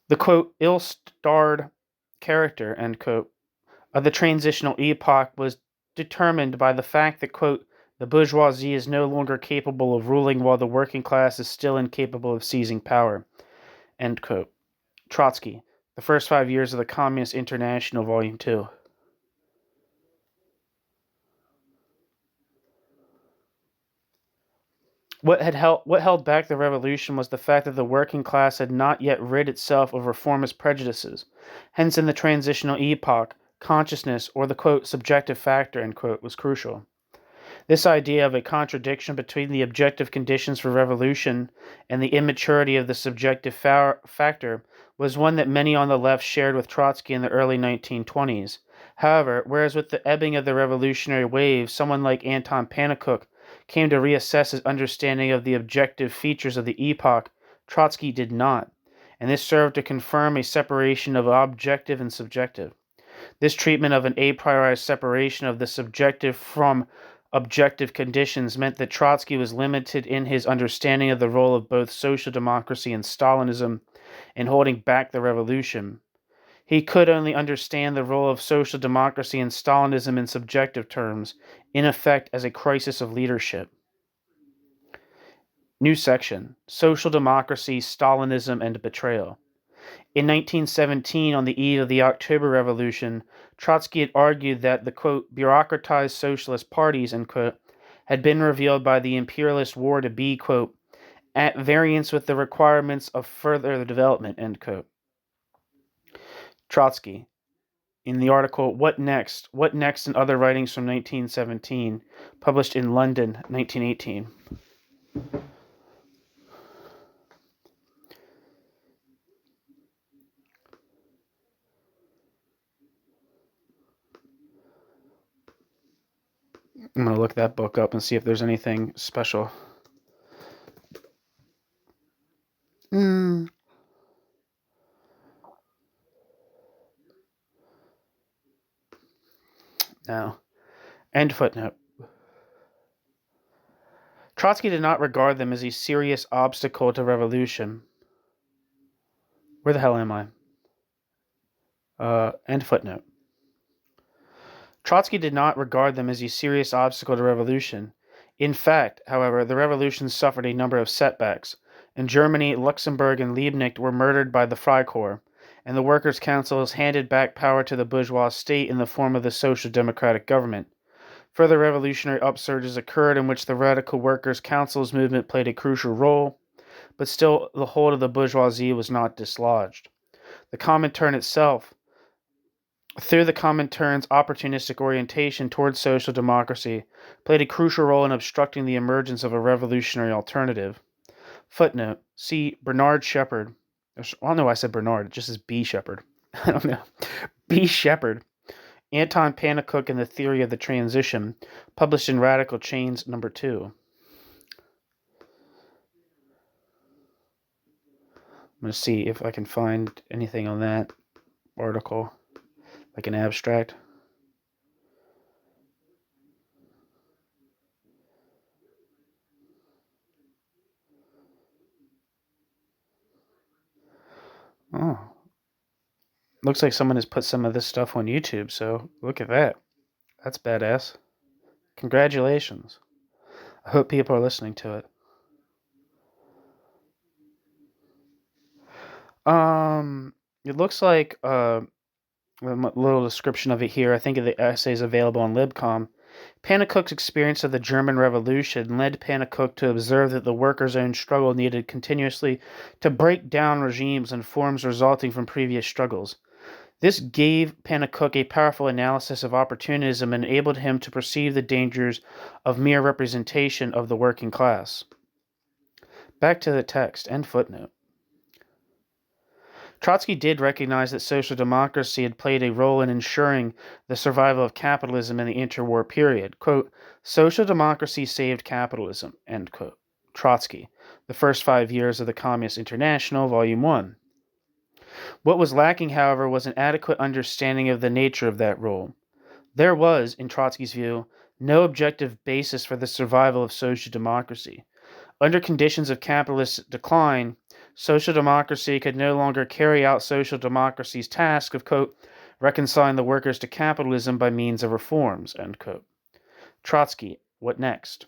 The, quote, ill-starred character, end quote, of the transitional epoch was determined by the fact that, quote, the bourgeoisie is no longer capable of ruling while the working class is still incapable of seizing power, end quote. Trotsky, The First 5 Years of the Communist International, Volume 2. What held back the revolution was the fact that the working class had not yet rid itself of reformist prejudices. Hence, in the transitional epoch, consciousness, or the, quote, subjective factor, end quote, was crucial. This idea of a contradiction between the objective conditions for revolution and the immaturity of the subjective factor was one that many on the left shared with Trotsky in the early 1920s. However, whereas with the ebbing of the revolutionary wave, someone like Anton Pannekoek came to reassess his understanding of the objective features of the epoch, Trotsky did not, and this served to confirm a separation of objective and subjective. This treatment of an a priori separation of the subjective from objective conditions meant that Trotsky was limited in his understanding of the role of both social democracy and Stalinism in holding back the revolution. He could only understand the role of social democracy and Stalinism in subjective terms, in effect as a crisis of leadership. New section, Social Democracy, Stalinism, and Betrayal. In 1917, on the eve of the October Revolution, Trotsky had argued that the, quote, bureaucratized socialist parties, end quote, had been revealed by the imperialist war to be, quote, at variance with the requirements of further development, end quote. Trotsky, in the article What Next? What Next and Other Writings from 1917, published in London, 1918. I'm going to look that book up and see if there's anything special. No. End footnote. Trotsky did not regard them as a serious obstacle to revolution. Where the hell am I? End footnote. Trotsky did not regard them as a serious obstacle to revolution. In fact, however, the revolution suffered a number of setbacks. In Germany, Luxembourg and Liebknecht were murdered by the Freikorps, and the workers' councils handed back power to the bourgeois state in the form of the social democratic government. Further revolutionary upsurges occurred in which the radical workers' councils movement played a crucial role, but still the hold of the bourgeoisie was not dislodged. The Comintern itself, through the Comintern's opportunistic orientation towards social democracy, played a crucial role in obstructing the emergence of a revolutionary alternative. Footnote, see Bernard Shepard. Well, no, I said Bernard. It just says B. Shepard. I don't know. B. Shepard. Anton Pannekoek and the Theory of the Transition, published in Radical Chains No. 2. I'm going to see if I can find anything on that article, like an abstract. Oh. Looks like someone has put some of this stuff on YouTube, so look at that. That's badass. Congratulations. I hope people are listening to it. It looks like a little description of it here. I think the essay is available on Libcom. Pannekoek's experience of the German Revolution led Pannekoek to observe that the workers' own struggle needed continuously to break down regimes and forms resulting from previous struggles. This gave Pannekoek a powerful analysis of opportunism and enabled him to perceive the dangers of mere representation of the working class. Back to the text, end footnote. Trotsky did recognize that social democracy had played a role in ensuring the survival of capitalism in the interwar period. Quote, social democracy saved capitalism, end quote. Trotsky, The First 5 Years of the Communist International, Volume 1. What was lacking, however, was an adequate understanding of the nature of that role. There was, in Trotsky's view, no objective basis for the survival of social democracy. Under conditions of capitalist decline, social democracy could no longer carry out social democracy's task of, quote, reconciling the workers to capitalism by means of reforms, end quote. Trotsky, What Next?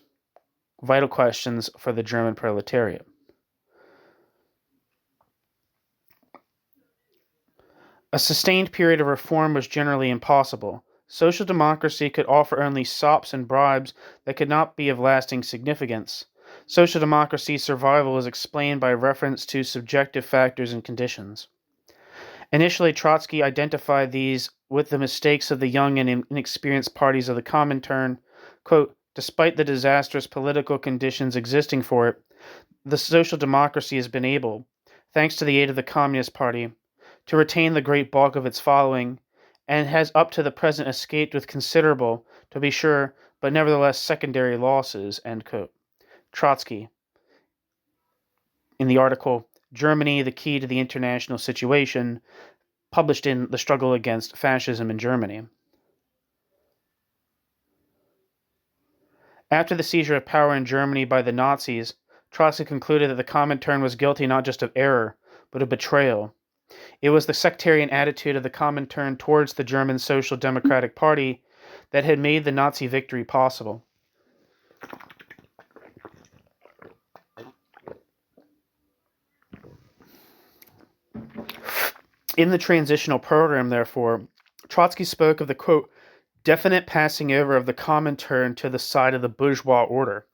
Vital Questions for the German Proletariat. A sustained period of reform was generally impossible. Social democracy could offer only sops and bribes that could not be of lasting significance. Social democracy's survival is explained by reference to subjective factors and conditions. Initially, Trotsky identified these with the mistakes of the young and inexperienced parties of the Comintern. Quote, despite the disastrous political conditions existing for it, the social democracy has been able, thanks to the aid of the Communist Party, to retain the great bulk of its following, and has up to the present escaped with considerable, to be sure, but nevertheless secondary losses, end quote. Trotsky, in the article Germany, the Key to the International Situation, published in The Struggle Against Fascism in Germany. After the seizure of power in Germany by the Nazis, Trotsky concluded that the Comintern was guilty not just of error, but of betrayal. It was the sectarian attitude of the Comintern towards the German Social Democratic Party that had made the Nazi victory possible. In the transitional program, therefore, Trotsky spoke of the, quote, definite passing over of the Comintern to the side of the bourgeois order,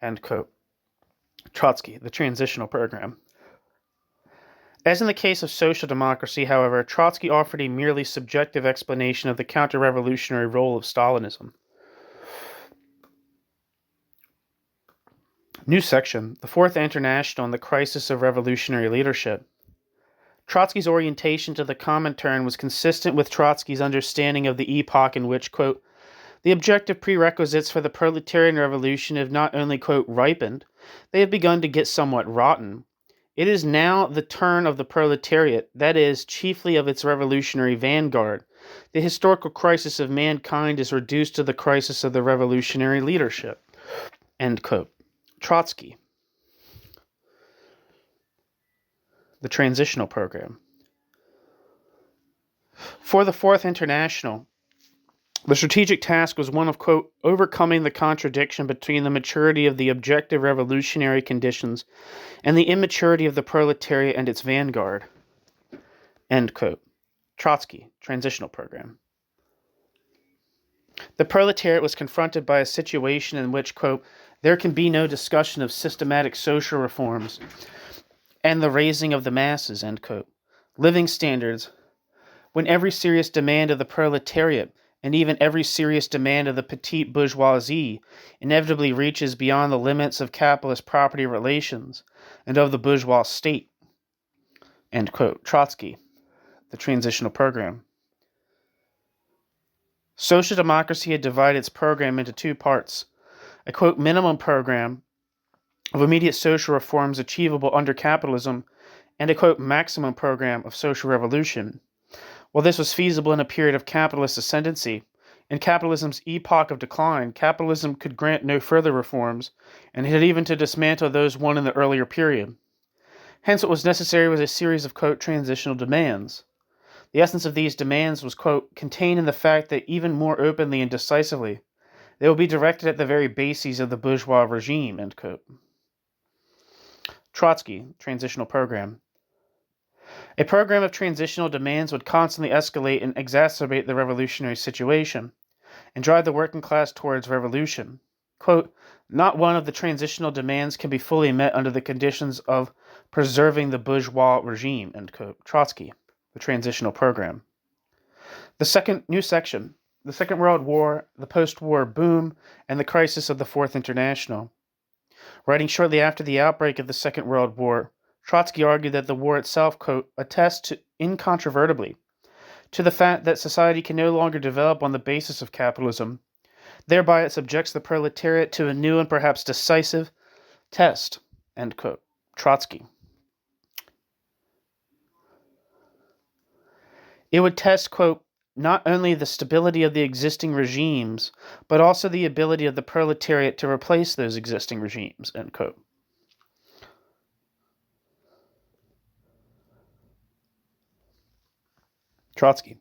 end quote. Trotsky, The Transitional Program. As in the case of social democracy, however, Trotsky offered a merely subjective explanation of the counter-revolutionary role of Stalinism. New section, the Fourth International and the Crisis of Revolutionary Leadership. Trotsky's orientation to the Comintern was consistent with Trotsky's understanding of the epoch in which, quote, the objective prerequisites for the proletarian revolution have not only, quote, ripened, they have begun to get somewhat rotten. It is now the turn of the proletariat, that is, chiefly of its revolutionary vanguard. The historical crisis of mankind is reduced to the crisis of the revolutionary leadership. End quote. Trotsky. The Transitional Program. For the Fourth International, the strategic task was one of, quote, overcoming the contradiction between the maturity of the objective revolutionary conditions and the immaturity of the proletariat and its vanguard. End quote. Trotsky, Transitional Program. The proletariat was confronted by a situation in which, quote, there can be no discussion of systematic social reforms and the raising of the masses, end quote. Living standards, when every serious demand of the proletariat and even every serious demand of the petite bourgeoisie inevitably reaches beyond the limits of capitalist property relations and of the bourgeois state. End quote. Trotsky, the Transitional Program. Social democracy had divided its program into two parts. A, quote, minimum program of immediate social reforms achievable under capitalism, and a, quote, maximum program of social revolution. While this was feasible in a period of capitalist ascendancy, in capitalism's epoch of decline, capitalism could grant no further reforms, and had even to dismantle those won in the earlier period. Hence what was necessary was a series of, quote, transitional demands. The essence of these demands was, quote, contained in the fact that even more openly and decisively, they will be directed at the very bases of the bourgeois regime, end quote. Trotsky, Transitional Program. A program of transitional demands would constantly escalate and exacerbate the revolutionary situation, and drive the working class towards revolution. Quote, not one of the transitional demands can be fully met under the conditions of preserving the bourgeois regime, end quote. Trotsky, the Transitional Program. The second new section, the Second World War, the post-war boom, and the crisis of the Fourth International. Writing shortly after the outbreak of the Second World War, Trotsky argued that the war itself, quote, attests incontrovertibly to the fact that society can no longer develop on the basis of capitalism. Thereby it subjects the proletariat to a new and perhaps decisive test, end quote. Trotsky. It would test, quote, not only the stability of the existing regimes, but also the ability of the proletariat to replace those existing regimes, end quote. Trotsky.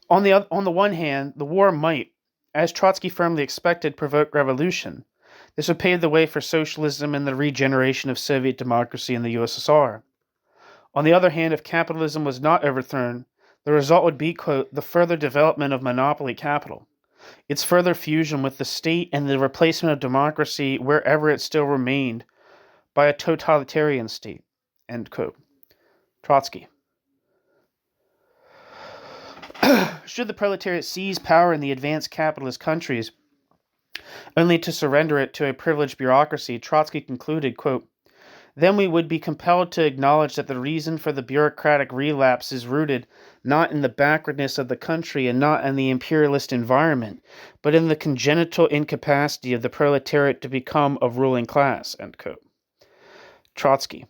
On the one hand, the war might, as Trotsky firmly expected, provoke revolution. This would pave the way for socialism and the regeneration of Soviet democracy in the USSR. On the other hand, if capitalism was not overthrown, the result would be, quote, the further development of monopoly capital, its further fusion with the state and the replacement of democracy wherever it still remained by a totalitarian state, end quote. Trotsky. Should the proletariat seize power in the advanced capitalist countries only to surrender it to a privileged bureaucracy, Trotsky concluded, quote, then we would be compelled to acknowledge that the reason for the bureaucratic relapse is rooted not in the backwardness of the country and not in the imperialist environment, but in the congenital incapacity of the proletariat to become a ruling class, end quote. Trotsky.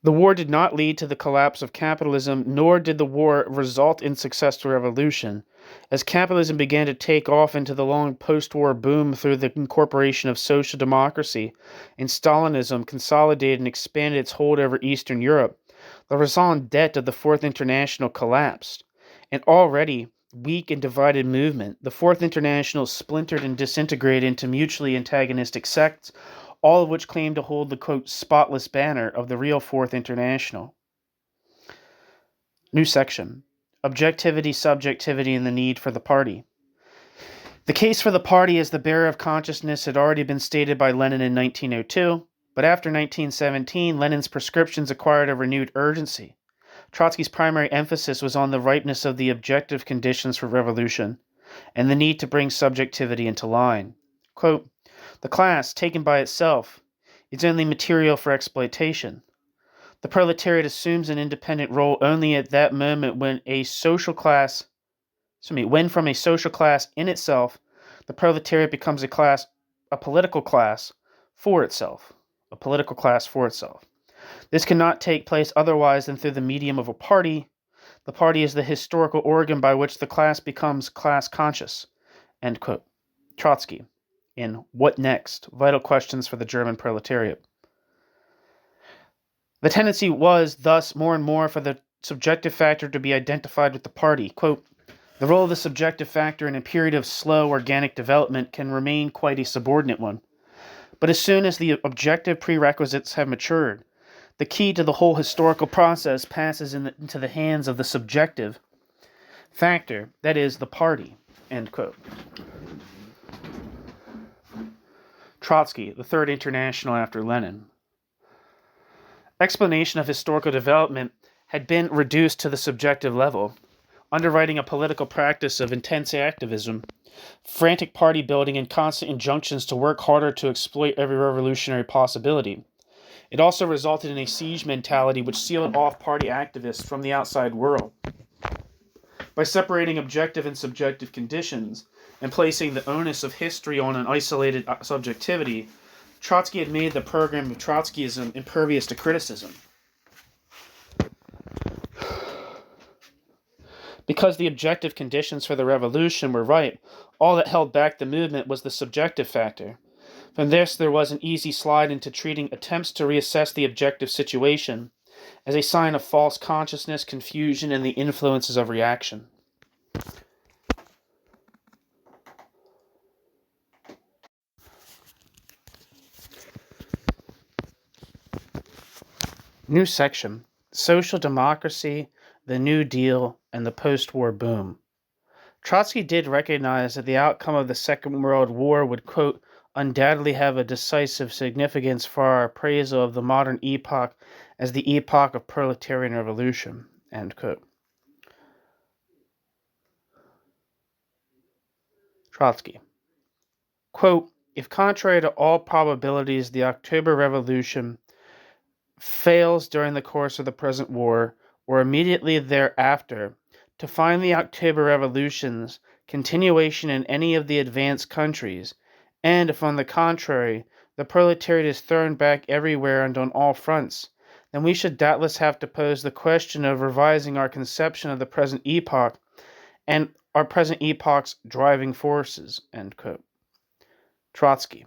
The war did not lead to the collapse of capitalism, nor did the war result in successful revolution. As capitalism began to take off into the long post-war boom through the incorporation of social democracy, and Stalinism consolidated and expanded its hold over Eastern Europe, the raison d'etre of the Fourth International collapsed. An already weak and divided movement, the Fourth International splintered and disintegrated into mutually antagonistic sects, all of which claimed to hold the, quote, spotless banner of the real Fourth International. New section. Objectivity, subjectivity, and the need for the party. The case for the party as the bearer of consciousness had already been stated by Lenin in 1902, but after 1917, Lenin's prescriptions acquired a renewed urgency. Trotsky's primary emphasis was on the ripeness of the objective conditions for revolution and the need to bring subjectivity into line. Quote, "The class, taken by itself, is only material for exploitation. The proletariat assumes an independent role only at that moment when from a social class in itself, the proletariat becomes a political class for itself. A political class for itself. This cannot take place otherwise than through the medium of a party. The party is the historical organ by which the class becomes class conscious." End quote. Trotsky, in What Next? Vital Questions for the German Proletariat. The tendency was, thus, more and more for the subjective factor to be identified with the party. Quote, "The role of the subjective factor in a period of slow organic development can remain quite a subordinate one. But as soon as the objective prerequisites have matured, the key to the whole historical process passes into the hands of the subjective factor, that is, the party." End quote. Trotsky, the Third International after Lenin. Explanation of historical development had been reduced to the subjective level, underwriting a political practice of intense activism, frantic party building, and constant injunctions to work harder to exploit every revolutionary possibility. It also resulted in a siege mentality which sealed off party activists from the outside world. By separating objective and subjective conditions and placing the onus of history on an isolated subjectivity, Trotsky had made the program of Trotskyism impervious to criticism. Because the objective conditions for the revolution were right, all that held back the movement was the subjective factor. From this, there was an easy slide into treating attempts to reassess the objective situation as a sign of false consciousness, confusion, and the influences of reaction. New section: Social Democracy, the New Deal, and the Post-War Boom. Trotsky did recognize that the outcome of the Second World War would, quote, "undoubtedly have a decisive significance for our appraisal of the modern epoch as the epoch of proletarian revolution." End quote. Trotsky, quote, "If contrary to all probabilities the October Revolution fails during the course of the present war, or immediately thereafter, to find the October Revolution's continuation in any of the advanced countries, and if on the contrary the proletariat is thrown back everywhere and on all fronts, then we should doubtless have to pose the question of revising our conception of the present epoch and our present epoch's driving forces." End quote. Trotsky,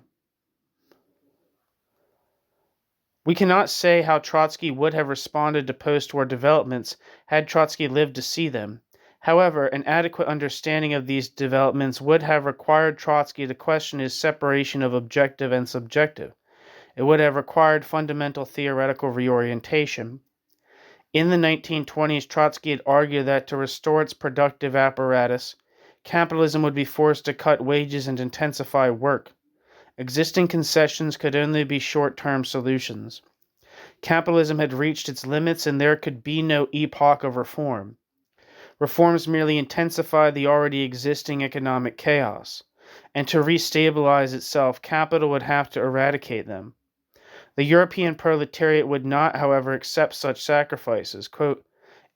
we cannot say how Trotsky would have responded to post-war developments had Trotsky lived to see them. However, an adequate understanding of these developments would have required Trotsky to question his separation of objective and subjective. It would have required fundamental theoretical reorientation. In the 1920s, Trotsky had argued that to restore its productive apparatus, capitalism would be forced to cut wages and intensify work. Existing concessions could only be short-term solutions. Capitalism had reached its limits and there could be no epoch of reform. Reforms merely intensify the already existing economic chaos, and to restabilize itself, capital would have to eradicate them. The European proletariat would not, however, accept such sacrifices. Quote,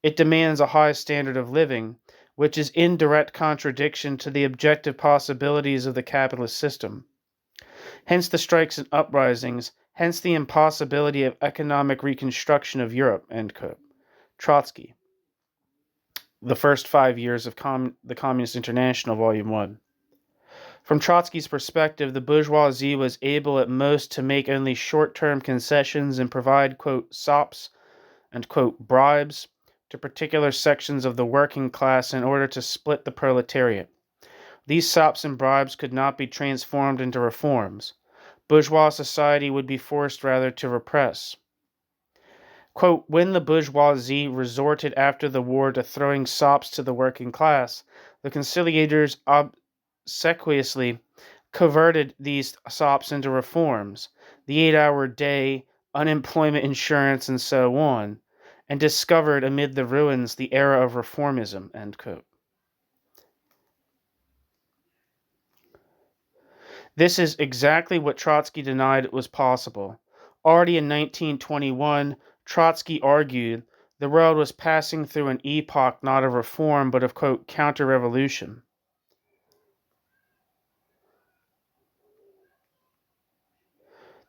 "It demands a high standard of living, which is in direct contradiction to the objective possibilities of the capitalist system. Hence the strikes and uprisings, hence the impossibility of economic reconstruction of Europe." End quote. Trotsky, The First 5 Years of the Communist International, Volume 1. From Trotsky's perspective, the bourgeoisie was able at most to make only short-term concessions and provide, quote, "sops" and, quote, "bribes" to particular sections of the working class in order to split the proletariat. These sops and bribes could not be transformed into reforms. Bourgeois society would be forced rather to repress. Quote, "When the bourgeoisie resorted after the war to throwing sops to the working class, the conciliators obsequiously converted these SOPs into reforms, the 8-hour day, unemployment insurance, and so on, and discovered amid the ruins the era of reformism, end quote. This is exactly what Trotsky denied was possible. Already in 1921, Trotsky argued the world was passing through an epoch not of reform but of, quote, counter-revolution.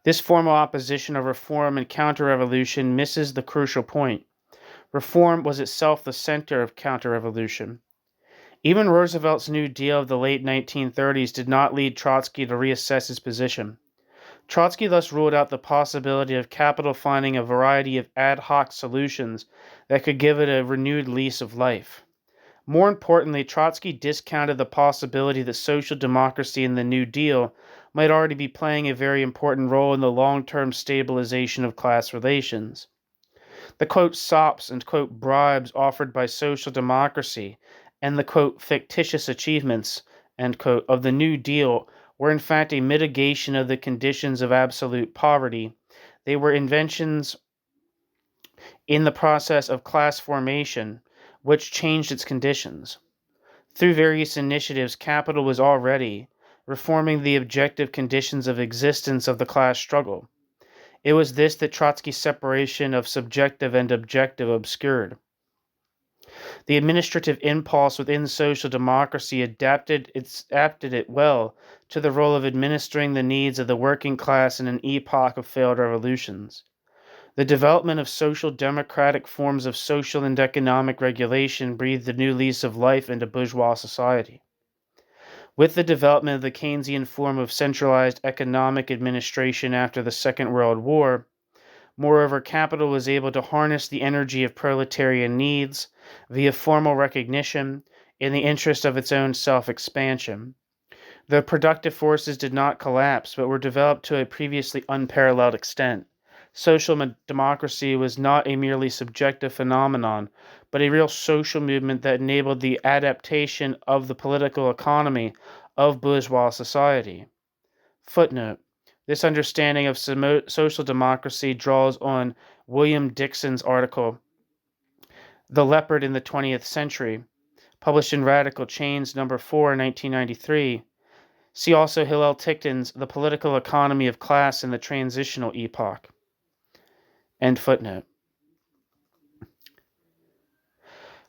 This formal opposition of reform and counter-revolution misses the crucial point. Reform was itself the center of counter-revolution. Even Roosevelt's New Deal of the late 1930s did not lead Trotsky to reassess his position. Trotsky thus ruled out the possibility of capital finding a variety of ad hoc solutions that could give it a renewed lease of life. More importantly, Trotsky discounted the possibility that social democracy in the New Deal might already be playing a very important role in the long-term stabilization of class relations. The, quote, sops and, quote, bribes offered by social democracy and the, quote, fictitious achievements, end quote, of the New Deal were in fact a mitigation of the conditions of absolute poverty. They were inventions in the process of class formation, which changed its conditions. Through various initiatives, capital was already reforming the objective conditions of existence of the class struggle. It was this that Trotsky's separation of subjective and objective obscured. The administrative impulse within social democracy adapted it well to the role of administering the needs of the working class in an epoch of failed revolutions. The development of social democratic forms of social and economic regulation breathed a new lease of life into bourgeois society. With the development of the Keynesian form of centralized economic administration after the Second World War, moreover, capital was able to harness the energy of proletarian needs via formal recognition in the interest of its own self-expansion. The productive forces did not collapse, but were developed to a previously unparalleled extent. Social democracy was not a merely subjective phenomenon, but a real social movement that enabled the adaptation of the political economy of bourgeois society. Footnote: this understanding of social democracy draws on William Dixon's article, The Leopard in the 20th Century, published in Radical Chains No. 4, 1993. See also Hillel Ticktin's The Political Economy of Class in the Transitional Epoch. End footnote.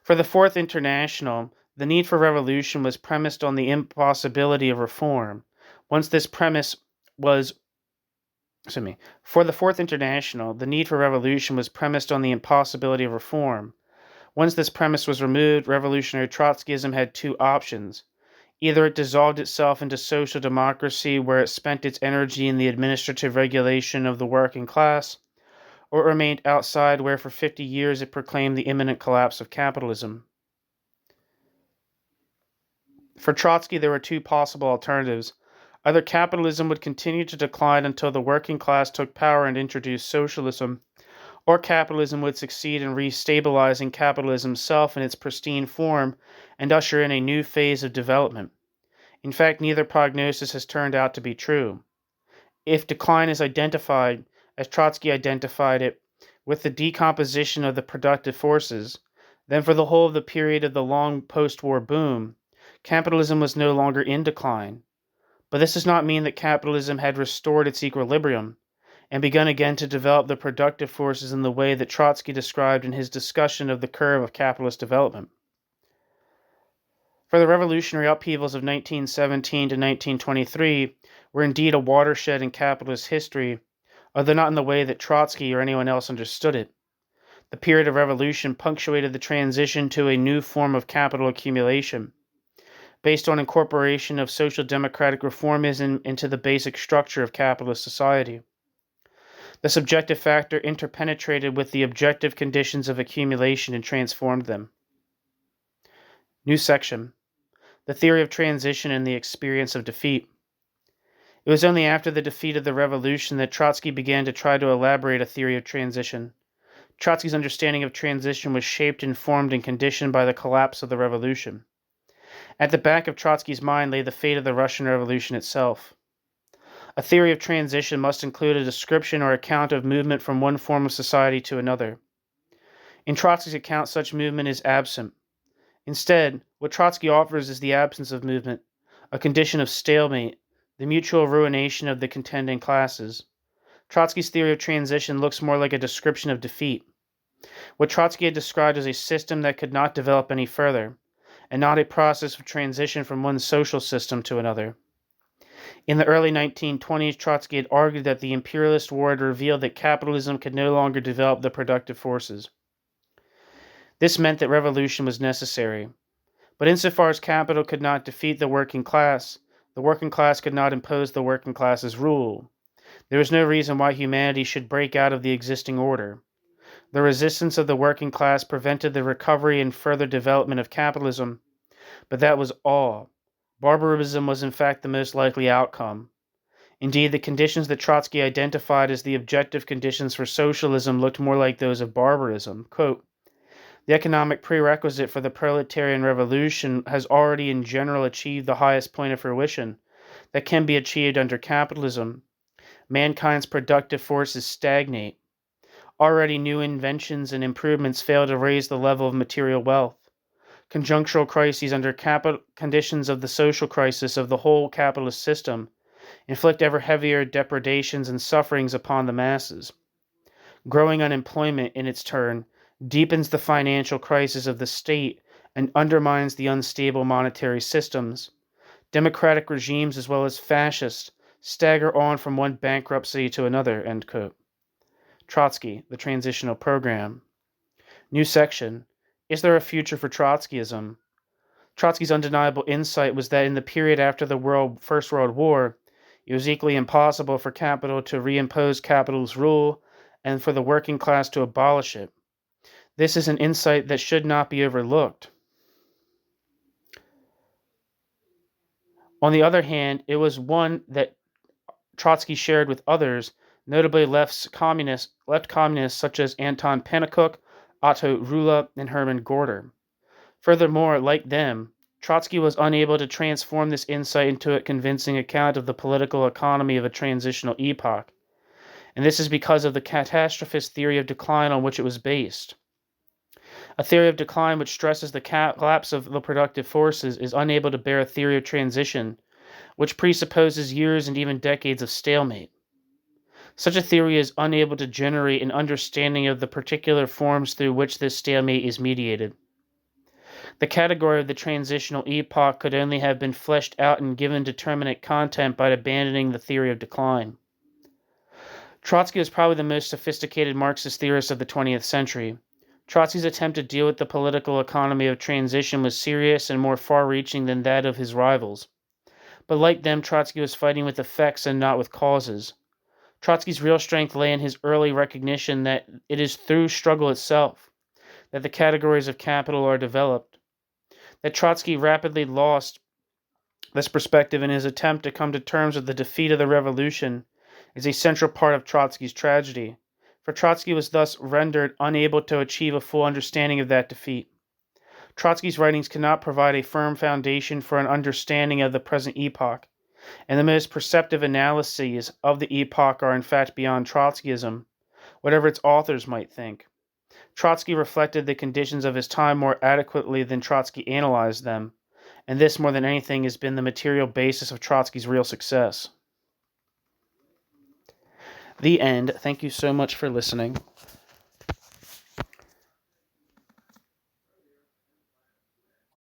For the Fourth International, the need for revolution was premised on the impossibility of reform. Once this premise was For the Fourth International, the need for revolution was premised on the impossibility of reform. Once this premise was removed, revolutionary Trotskyism had two options. Either it dissolved itself into social democracy, where it spent its energy in the administrative regulation of the working class, or it remained outside, where for 50 years it proclaimed the imminent collapse of capitalism. For Trotsky, there were two possible alternatives. Either capitalism would continue to decline until the working class took power and introduced socialism, or capitalism would succeed in restabilizing capitalism itself in its pristine form and usher in a new phase of development. In fact, neither prognosis has turned out to be true. If decline is identified, as Trotsky identified it, with the decomposition of the productive forces, then for the whole of the period of the long post-war boom, capitalism was no longer in decline. But this does not mean that capitalism had restored its equilibrium and begun again to develop the productive forces in the way that Trotsky described in his discussion of the curve of capitalist development. For the revolutionary upheavals of 1917 to 1923 were indeed a watershed in capitalist history, although not in the way that Trotsky or anyone else understood it. The period of revolution punctuated the transition to a new form of capital accumulation, based on incorporation of social democratic reformism into the basic structure of capitalist society. The subjective factor interpenetrated with the objective conditions of accumulation and transformed them. New section: The theory of transition and the experience of defeat. It was only after the defeat of the revolution that Trotsky began to try to elaborate a theory of transition. Trotsky's understanding of transition was shaped, informed, and conditioned by the collapse of the revolution. At the back of Trotsky's mind lay the fate of the Russian Revolution itself. A theory of transition must include a description or account of movement from one form of society to another. In Trotsky's account, such movement is absent. Instead, what Trotsky offers is the absence of movement, a condition of stalemate, the mutual ruination of the contending classes. Trotsky's theory of transition looks more like a description of defeat. What Trotsky had described as a system that could not develop any further, and not a process of transition from one social system to another. In the early 1920s, Trotsky had argued that the imperialist war had revealed that capitalism could no longer develop the productive forces. This meant that revolution was necessary. But insofar as capital could not defeat the working class could not impose the working class's rule. There was no reason why humanity should break out of the existing order. The resistance of the working class prevented the recovery and further development of capitalism, but that was all. Barbarism was in fact the most likely outcome. Indeed, the conditions that Trotsky identified as the objective conditions for socialism looked more like those of barbarism. Quote, "The economic prerequisite for the proletarian revolution has already in general achieved the highest point of fruition that can be achieved under capitalism. Mankind's productive forces stagnate. Already new inventions and improvements fail to raise the level of material wealth. Conjunctural crises under conditions of the social crisis of the whole capitalist system inflict ever heavier depredations and sufferings upon the masses. Growing unemployment, in its turn, deepens the financial crisis of the state and undermines the unstable monetary systems. Democratic regimes as well as fascist stagger on from one bankruptcy to another." End quote. Trotsky, The Transitional Program. New section. Is there a future for Trotskyism? Trotsky's undeniable insight was that in the period after the First World War, it was equally impossible for capital to reimpose capital's rule and for the working class to abolish it. This is an insight that should not be overlooked. On the other hand, it was one that Trotsky shared with others, notably left communists such as Anton Pannekoek, Otto Rühle, and Hermann Gorder. Furthermore, like them, Trotsky was unable to transform this insight into a convincing account of the political economy of a transitional epoch, and this is because of the catastrophist theory of decline on which it was based. A theory of decline which stresses the collapse of the productive forces is unable to bear a theory of transition, which presupposes years and even decades of stalemate. Such a theory is unable to generate an understanding of the particular forms through which this stalemate is mediated. The category of the transitional epoch could only have been fleshed out and given determinate content by abandoning the theory of decline. Trotsky was probably the most sophisticated Marxist theorist of the 20th century. Trotsky's attempt to deal with the political economy of transition was serious and more far-reaching than that of his rivals. But like them, Trotsky was fighting with effects and not with causes. Trotsky's real strength lay in his early recognition that it is through struggle itself that the categories of capital are developed. That Trotsky rapidly lost this perspective in his attempt to come to terms with the defeat of the revolution is a central part of Trotsky's tragedy, for Trotsky was thus rendered unable to achieve a full understanding of that defeat. Trotsky's writings cannot provide a firm foundation for an understanding of the present epoch, and the most perceptive analyses of the epoch are in fact beyond Trotskyism, whatever its authors might think. Trotsky reflected the conditions of his time more adequately than Trotsky analyzed them, and this more than anything has been the material basis of Trotsky's real success. The end. Thank you so much for listening.